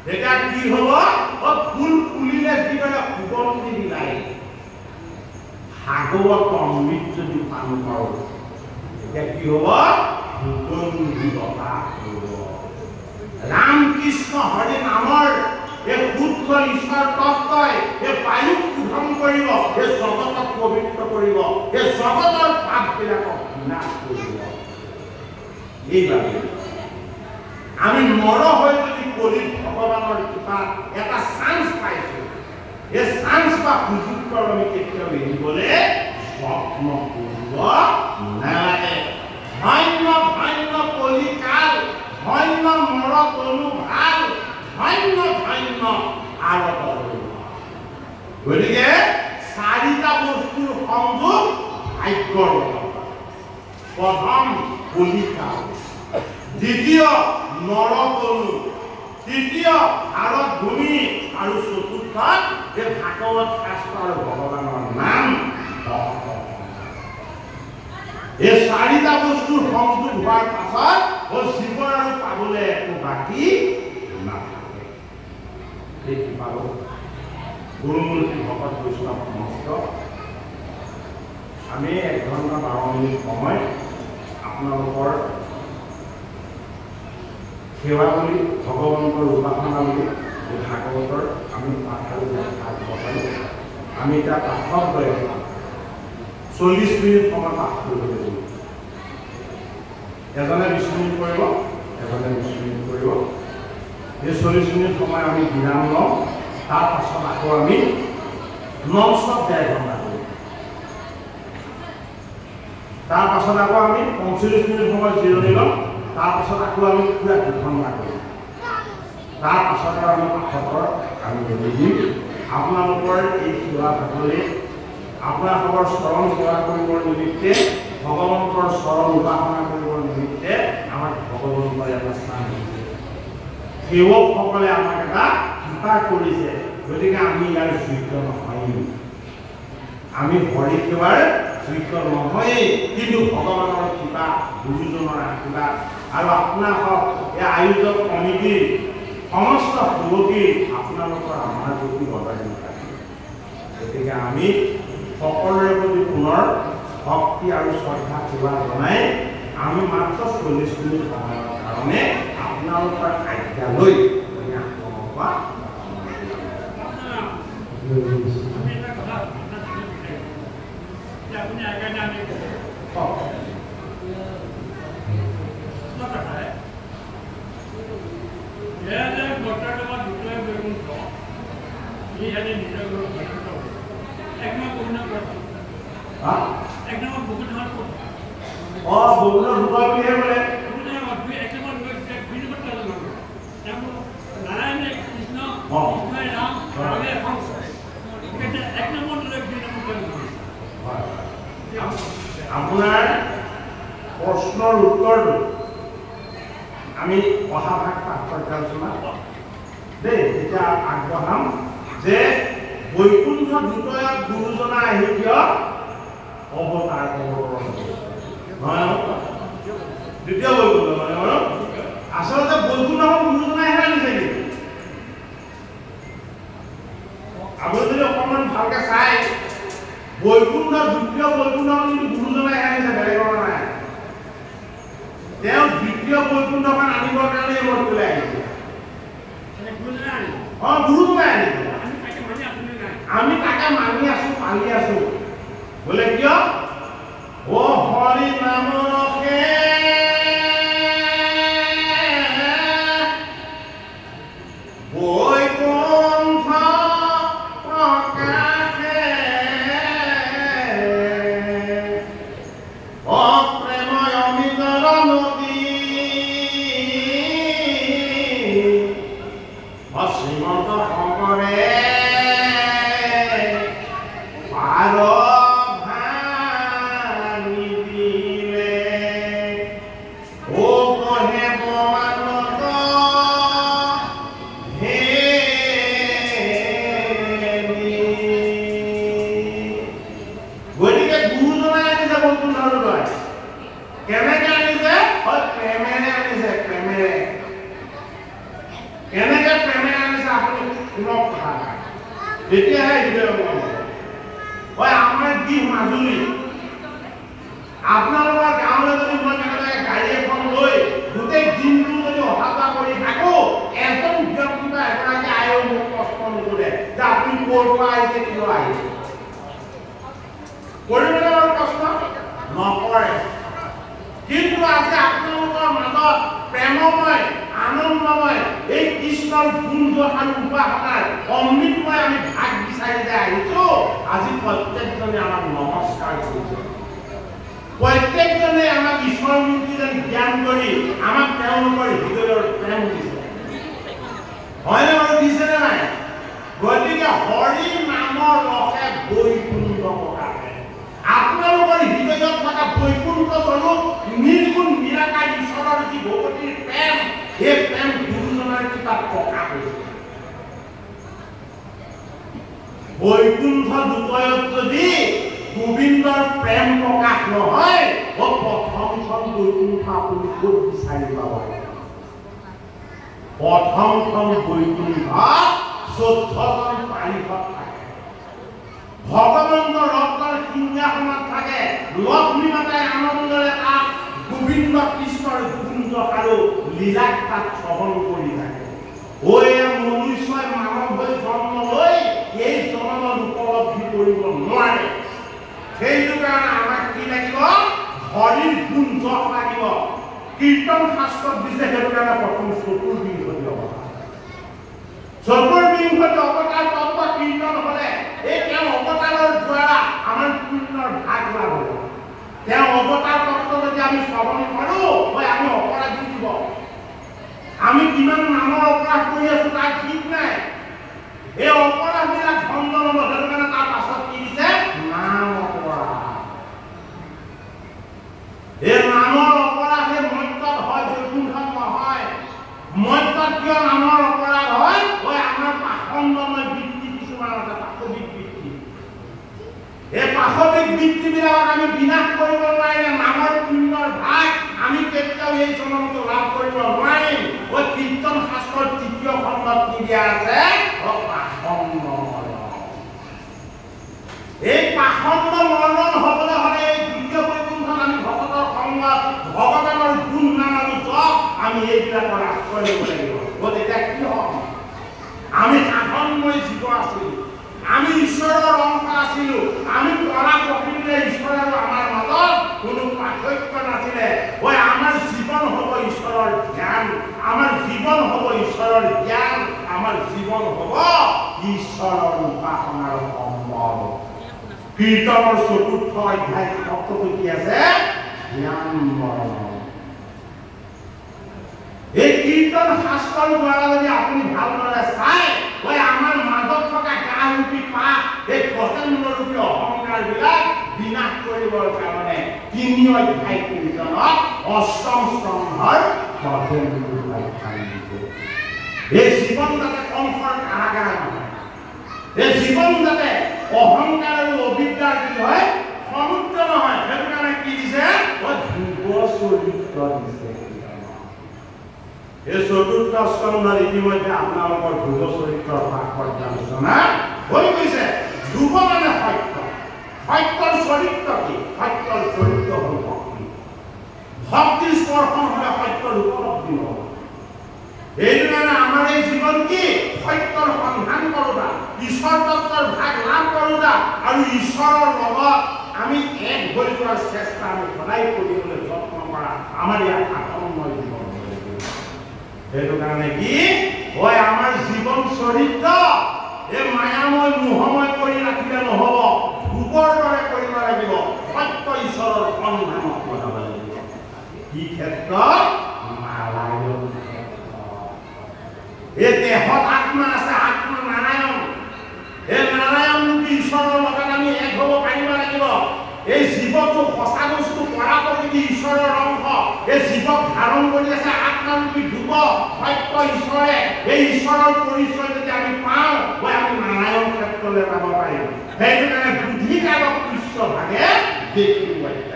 তেতিয়া কি হ'ব? ফুল ফুলিলে যিদৰে সুগন্ধি বিলাই ভাগৱত অমৃত যদি পান পাওঁ তেতিয়া কি হ'ব? সুগন্ধি বতাহ হ'ব। ৰাম কৃষ্ণ হৰি নামৰ এই শুদ্ধ ঈশ্বৰ তত্ত্বই এই বায়ুক শোধন কৰিব, এই জগতক পবিত্ৰ কৰিব, এই জগতৰ পাপবিলাকক বিনাশ কৰিব। এইবাবে আমি নৰ হৈ যদি কলিত ভগৱানৰ কৃপা এটা চান্স পাইছো, এই চান্স বা সুযোগটো আমি কেতিয়াও এৰিবলৈ যত্ন কৰিব নালাগে। ধন্য ধন্য কলিকাল, ধন্য নৰ তনু ভাল, ধন্য ধন্য আৰত। গতিকে চাৰিটা বস্তুৰ সংযোগ ভাগ্যৰ লগত। প্ৰথম কলিকাল, দ্বিতীয় নৰতনু, তৃতীয় ভাৰত ভূমি আৰু চতুৰ্থত এই ভাগৱত শাস্ত্ৰ আৰু ভগৱানৰ নাম। এই চাৰিটা বস্তুৰ সংযোগ হোৱাৰ পাছত জীৱন আৰু পাবলৈ একো বাকী নাথাকে। দেখি পাব গুৰুমূৰ্তি ভকত বৈষ্ণৱ সমস্ত আমি 1 ঘণ্টা 12 মিনিট সময় আপোনালোকৰ সেৱা বুলি ভগৱন্তৰ উপাসনা বুলি এই ভাগৱতৰ আমি পাঠ আৰু ভাগ বসাই আমি এতিয়া পাঠক লৈ 40 মিনিট সময় পাঠ কৰিব লাগিব। এজনে 20 মিনিট কৰিব, এজনে 20 মিনিট কৰিব। এই 40 মিনিট সময় আমি বিৰাম লওঁ, তাৰ পাছত আকৌ আমি নন ষ্টপ 1.5 ঘণ্টা কৰিম। তাৰ পাছত আকৌ আমি 45 মিনিট সময় জিৰণি লওঁ, তাৰ পাছত আকৌ আমি পুৰা 2 ঘণ্টা কৰিম। তাৰ পাছতে আমি পাঠকৰ আমি দিম। আপোনালোকৰ এই সেৱা ভাগলৈ আপোনালোকৰ চৰণ সেৱা কৰিবৰ নিমিত্তে, ভগৱন্তৰ চৰণ উপাসনা কৰিবৰ নিমিত্তে আমাক ভগৱন্তৰ এটা স্থান দিছে। সেৱকসকলে আমাক এটা কৃপা কৰিছে, গতিকে আমি ইয়াৰ যোগ্য নহয়। আমি হৰি সেৱাৰ যোগ্য নহয়েই, কিন্তু ভগৱানৰ কৃপা, গুৰুজনৰ আশীৰ্বাদ আৰু আপোনালোকক এই আয়োজক কমিটিৰ সমস্ত সেৱকী আপোনালোকৰ আমাৰ প্ৰতি বজাই নাথাকে। গতিকে আমি সকলোৰে প্ৰতি পুনৰ ভক্তি আৰু শ্ৰদ্ধা সেৱা জনাই আমি মাত্ৰ 40 মিনিট সময়ৰ কাৰণে আপোনালোকৰ আজ্ঞালৈ আপোনাৰ প্ৰশ্নৰ উত্তৰটো আমি অহা ভাগ পাঠ পৰ্যালোচনা দেই এটা আগবঢ়াম যে বৈকুণ্ঠ দ্বিতীয় গুৰুজনা আহি কিয় অৱতাৰ নহয় দ্বিতীয় বৈকুণ্ঠ নহয় আচলতে বৈকুণ্ঠ গুৰুজনা আনিছে নেকি আপুনি যদি অকণমান ভালকে চাই বৈকুণ্ঠ দ্বিতীয় বৈকুণ্ঠ কিন্তু গুৰুজনাই আনিছে বেলেগৰ নাই তেওঁ দ্বিতীয় বৈকুণ্ঠখন আনিবৰ কাৰণে এই বস্তুলৈ আহিছে গুৰুজনাই আনিছে আমি তাকে মানি আছো পালি আছো বোলে কিয় ও হৰি নাম ৰখে বৈকুণ্ঠ প্ৰকাশে অপ্ৰেময় অমিতৰ নদী শ্ৰীমন্ত শংকৰে আমাৰ দিশ মাজুলী আপোনালোকৰ গাঁৱলৈ যদি মই তেনেকৈ গাড়ী এখন লৈ গোটেই দিনটো যদি অহা যোৱা কৰি থাকো এজন ব্যক্তি বা এগৰাকী আয়ো মোক প্ৰশ্ন নকৰে যে আপুনি ক'ৰ পৰা আহিছে কিয় আহিছে কৰিবলৈ মোৰ প্ৰশ্ন নকৰে কিন্তু আজি আপোনালোকৰ মাজত প্ৰেমময় আনন্দময় এই কৃষ্ণৰ গুণগান উপাসনাৰ অমৃতময় আমি ভাগ বিচাৰি যে আহিছো আজি প্ৰত্যেকজনে আমাক নমস্কাৰ কৰিছে প্ৰত্যেকজনে আমাক ঈশ্বৰ মূৰ্তি যেন জ্ঞান কৰি আমাক তেওঁলোকৰ হৃদয়ৰ প্ৰেম দিছে হয়নে বাৰু দিছেনে নাই গতিকে হৰি নামৰ ৰসে বৈকুণ্ঠ প্ৰকাশে আপোনালোকৰ হৃদয়ত থকা বৈকুণ্ঠ স্বৰূপ নিৰ্গুণ নিৰাকাৰ ঈশ্বৰৰ যি ভগৱতীৰ প্ৰেম এই প্ৰেম গুৰুজনাৰ কিতাপ প্ৰকাশ হৈছে বৈকুণ্ঠ দ্বিতীয়ত যদি গোবিন্দৰ প্ৰেম প্ৰকাশ নহয় প্ৰথমখন বৈকুণ্ঠ আপুনি ক'ত বিচাৰি পাব প্ৰথমখন বৈকুণ্ঠ 14খন তাৰিখত থাকে ভগৱন্তৰ ৰত্নৰ সিংহাসনত থাকে লক্ষ্মী মাতাই আনন্দৰে তাক গোবিন্দ কৃষ্ণৰ গুঞ্জ আৰু লীলাক তাত শ্ৰৱণ কৰি থাকে মনুষ্যই মানৱ হৈ জন্ম লৈ এই জনমত উপলব্ধি কৰিব নোৱাৰে সেইটো কাৰণে আমাক কি লাগিব হৰিৰ গুঞ্জ লাগিব কীৰ্তন শাস্ত্ৰত দিছে সেইটো কাৰণে প্ৰথম চতুৰ্বিংশতি অৱতাৰ তত্ত্ব কীৰ্তন হলে এই তেওঁ অৱতাৰৰ দ্বাৰা আমাৰ পুণ্যৰ ভাগ লাভ হ'ব তেওঁ অৱতাৰ তত্ত্ব যদি আমি শ্ৰৱণ কৰোঁ আমি অপৰাধী দিব আমি কিমান নামৰ অপৰাধ কৰি আছো তাৰ ঠিক নাই এই অপৰাধবিলাক ধন্য নব সেইটো কাৰণে তাৰ পাছত কি দিছে নাম অপৰাধ এই নামৰ অপৰাধ এই মত্যত হয় বৈকুণ্ঠত নহয় মত্যত কিয় নামৰ অপৰাধ হয় আমাৰ পাখণ্ডময় বৃত্তি কিছুমান আছে পাশবিক বৃত্তি এই পাশবিক বৃত্তিবিলাকক আমি বিনাশ কৰিব নোৱাৰিলে নামৰ পুণ্যৰ ভাগ আমি কেতিয়াও এই জনমতো লাভ কৰিব নোৱাৰিম কীৰ্তন শাস্ত্ৰৰ তৃতীয় খণ্ডত কি দিয়া আছে এই পাখণ্ড মৰ্ণন হ'বলৈ হ'লে এই দ্বিতীয় বৈকুণ্ঠত আমি ভকতৰ সংগত ভগৱানৰ গুণ নাম আৰু জপ আমি এইবিলাকৰ আশ্ৰয় ল'ব লাগিব তেতিয়া কি হ'ম আমি সাধনময় জীৱ আছিলো আমি ঈশ্বৰৰ অংশ আছিলো আমি কৰা প্ৰকৃতিৰে ঈশ্বৰ আৰু আমাৰ মাজত কোনো পাৰ্থক্য নাছিলে আমাৰ জীৱন হ'ব ঈশ্বৰৰ জ্ঞান আমাৰ জীৱন হ'ব ঈশ্বৰৰ জ্ঞান আমাৰ জীৱন হ'ব ঈশ্বৰৰ উপাসনাৰ সম্বল কীৰ্তনৰ চতুৰ্থ অধ্যায় শব্দটো কি আছে জ্ঞান বৰ্ণন এই কীৰ্তন শাস্ত্ৰৰ দ্বাৰা যদি আপুনি ভালদৰে চাই আমাৰ মাজত থকা গাৰূপী পাপ এই গজেন্দ্ৰৰূপী অহংকাৰবিলাক বিনাশ কৰিবৰ কাৰণে 3 অধ্যায় কীৰ্তনত অষ্টম স্তম্ভৰ গজেন্দ্ৰ জীৱন যাতে কংসৰ কাৰাগাৰ নহয়, এই জীৱন যাতে অহংকাৰ আৰু অবিদ্যাৰ কি হয় সমুদ্ৰ নহয়। সেইটো কাৰণে কি দিছে? ধ্ৰুৱ চৰিত্ৰ দিছে। এই চতুৰ্থ স্কন্ধত ইতিমধ্যে আপোনালোকৰ ধ্ৰুৱ চৰিত্ৰৰ পাঠ পৰ্যালোচনা হৈ গৈছে। ধ্ৰুৱ মানে সত্য, সত্যৰ চৰিত্ৰ কি? সত্যৰ চৰিত্ৰ হ'ল ভক্তি। ভক্তি স্পৰ্শন হ'লে সত্যৰ উপলব্ধি নহ'ব। এইটো কাৰণে আমাৰ এই জীৱন কি সত্যৰ সন্ধান কৰোঁতা, ঈশ্বৰ তত্ত্বৰ ভাগ লাভ কৰোঁতা আৰু ঈশ্বৰৰ লগত আমি এক হৈ যোৱাৰ চেষ্টা আমি সদায় কৰিবলৈ যত্ন কৰা আমাৰ ইয়াত আত্মময় জীৱন। সেইটো কাৰণে কি হয় আমাৰ জীৱন চৰিত্ৰ এই মায়াময় মোহময় কৰি ৰাখিলে নহ'ব, ধূপৰ দৰে কৰিব লাগিব। সত্য ঈশ্বৰৰ সন্ধানত বঢ়াব লাগিব। কি ক্ষেত্ৰত? নাৰায়ণ। এই দেহত আত্মা আছে, আত্মা নাৰায়ণ। এই নাৰায়ণ ৰূপী ঈশ্বৰৰ লগত আমি এক হ'ব পাৰিব লাগিব। এই জীৱটো সঁচা বস্তু পৰাপক্ষে ঈশ্বৰৰ অংশ। এই জীৱক ধাৰণ কৰি আছে আত্মাৰূপী ধ্ৰুৱ সত্য ঈশ্বৰে। এই ঈশ্বৰৰ পৰিচয় যদি আমি পাওঁ, আমি নাৰায়ণ ক্ষেত্ৰলৈ যাব পাৰিম। সেইটো কাৰণে বুদ্ধিকাৰক বিশ্বভাগে দেখিব লাগিব।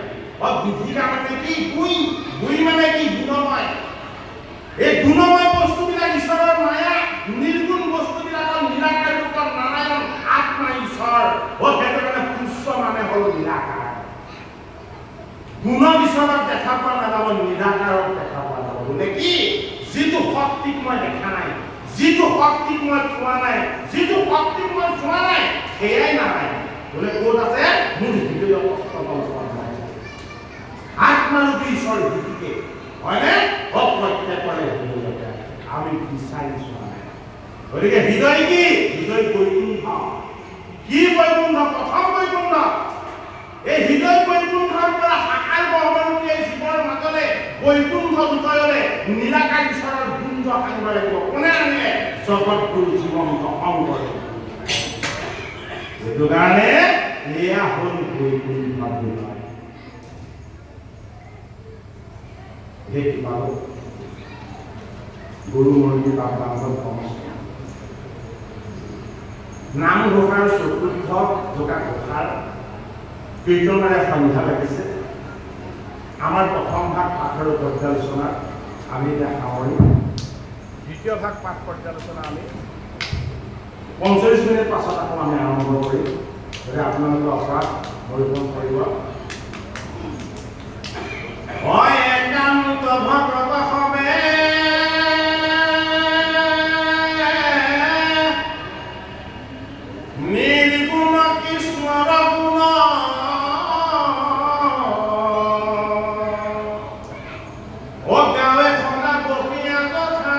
বুদ্ধিকা মানে কি? গুণ। গুণ মানে কি? গুণময়। এই গুণময় বস্তুবিলাক ঈশ্বৰৰ মায়া, নিৰ্গুণ বস্তুবিলাকৰ নিৰাকাৰ ৰূপত নাৰায়ণ আত্মা ঈশ্বৰ। সেইটো কাৰণে পুষ্য মানে হ'ল নিৰাকাৰ। গুণ ঈশ্বৰক দেখা পোৱা নাযাব, নিৰাকাৰক দেখা পোৱা যাব। বোলে কি? যিটো শক্তিক মই দেখা নাই, যিটো শক্তিক মই চোৱা নাই, যিটো শক্তিক মই চোৱা নাই, সেয়াই নাৰায়ণ। বোলে ক'ত আছে? মোৰ হৃদয়ত আত্মাৰূপী ঈশ্বৰ হৃদয়তে, হয়নে? প্ৰত্যেকৰে হৃদয়তে আমি বিচাৰি চোৱা নাই। গতিকে হৃদয় কি? হৃদয় বৈকুণ্ঠ। কি বৈকুণ্ঠ? প্ৰথম বৈকুণ্ঠ। এই হৃদয় বৈকুণ্ঠৰ পৰা সাকাৰ গহ্বৰূপী এই জীৱৰ মাজলে বৈকুণ্ঠ হৃদয়ৰে নিৰাকাৰ ঈশ্বৰৰ গুঞ্জ আনিব লাগিব। কোনে আনিলে? জগতগুৰু জীৱন্ত শংকৰে। সেইটো কাৰণে এয়া হ'ল বৈকুণ্ঠ হৃদয়। সেই কিতাপ গুৰু মন্দিৰ প্ৰাপ্তাঞ্চল সংস্কৃত নামঘোষাৰ চতুৰ্থ ঘোষা ঘোষাৰ কীৰ্তনেৰে সন্ধ্যা লাগিছে। আমাৰ প্ৰথম ভাগ পাঠৰ পৰ্যালোচনাত আমি এতিয়া সামৰিম। দ্বিতীয় ভাগ পাঠ পৰ্যালোচনা আমি ৪৫ মিনিট পাছত আকৌ আমি আৰম্ভ কৰিম। গতিকে আপোনালোকে অপৰাধ পৰিৱৰ্তন কৰিব। হয় একান্ত ভকত হবে নিৰ্গুণ কৃষ্ণৰ গুণ ও গাঁৱে সদা বহিয়া কথা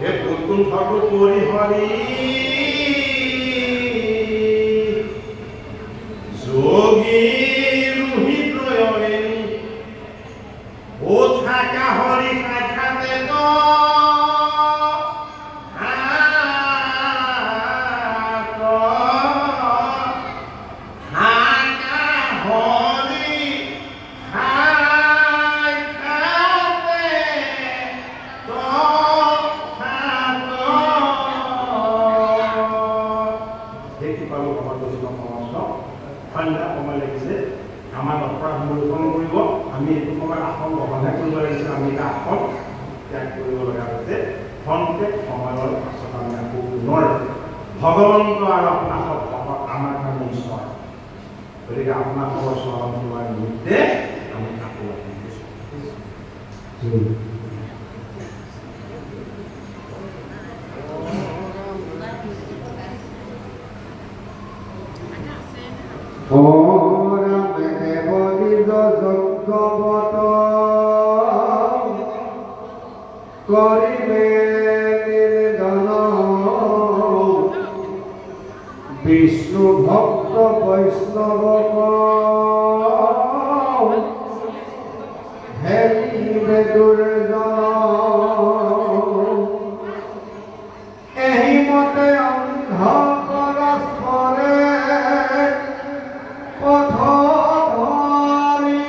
এই বৈকুণ্ঠটো কৰি হৰি যোগী ৰুহি প্ৰয়োগে ও থাকা হৰি সাক্ষাতে ভগৱন্ত আৰু আপোনাৰ ভকত আমাৰ কাৰণে ঈশ্বৰ। গতিকে আপোনাৰ খবৰ স্মৰণ কৰাৰ নিমিত্তে আমি আকৌ বিষ্ণু ভক্ত বৈষ্ণৱ হেৰি বেদুৰ এহি মতে অন্ধ পৰস্পৰে পথ ধৰি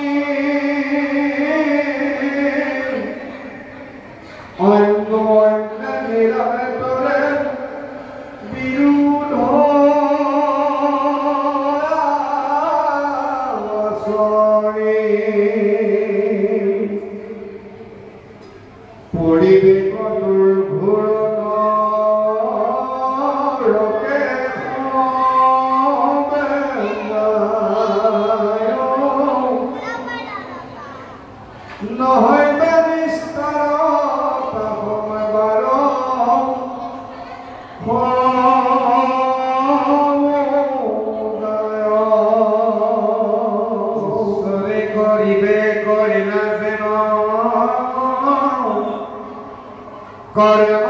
নহয় বে বিস্তাৰ তাপমে বাৰ সৰে কৰিবে কৰিলা যেন কৰ্ম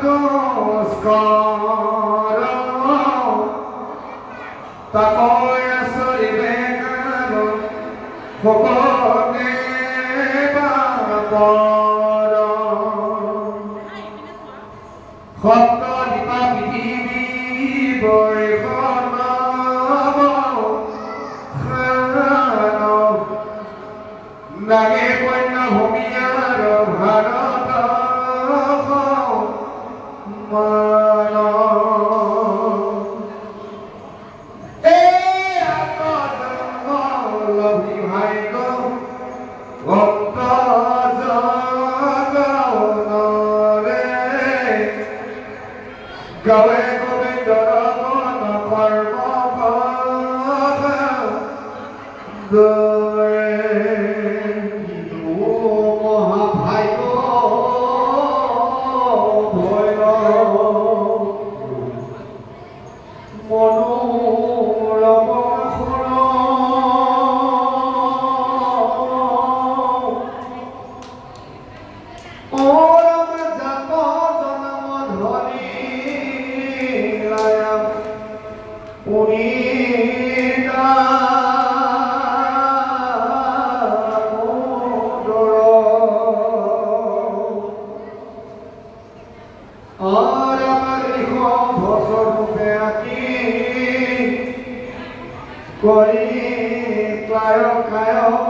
দুষ্কৰ তাপয় সৰিবে গান ফকনে বাপৰ সত্য দীপা পৃথিৱী বৈষণ লাগে কন্যা ভূমিয়াৰ ভাৰত মান এই আত্মজন্মলভী ভাগ্য ভক্ত জগণৰে গাৱে গোবিন্দৰ মন কৰ্ম Koi, claro, claro.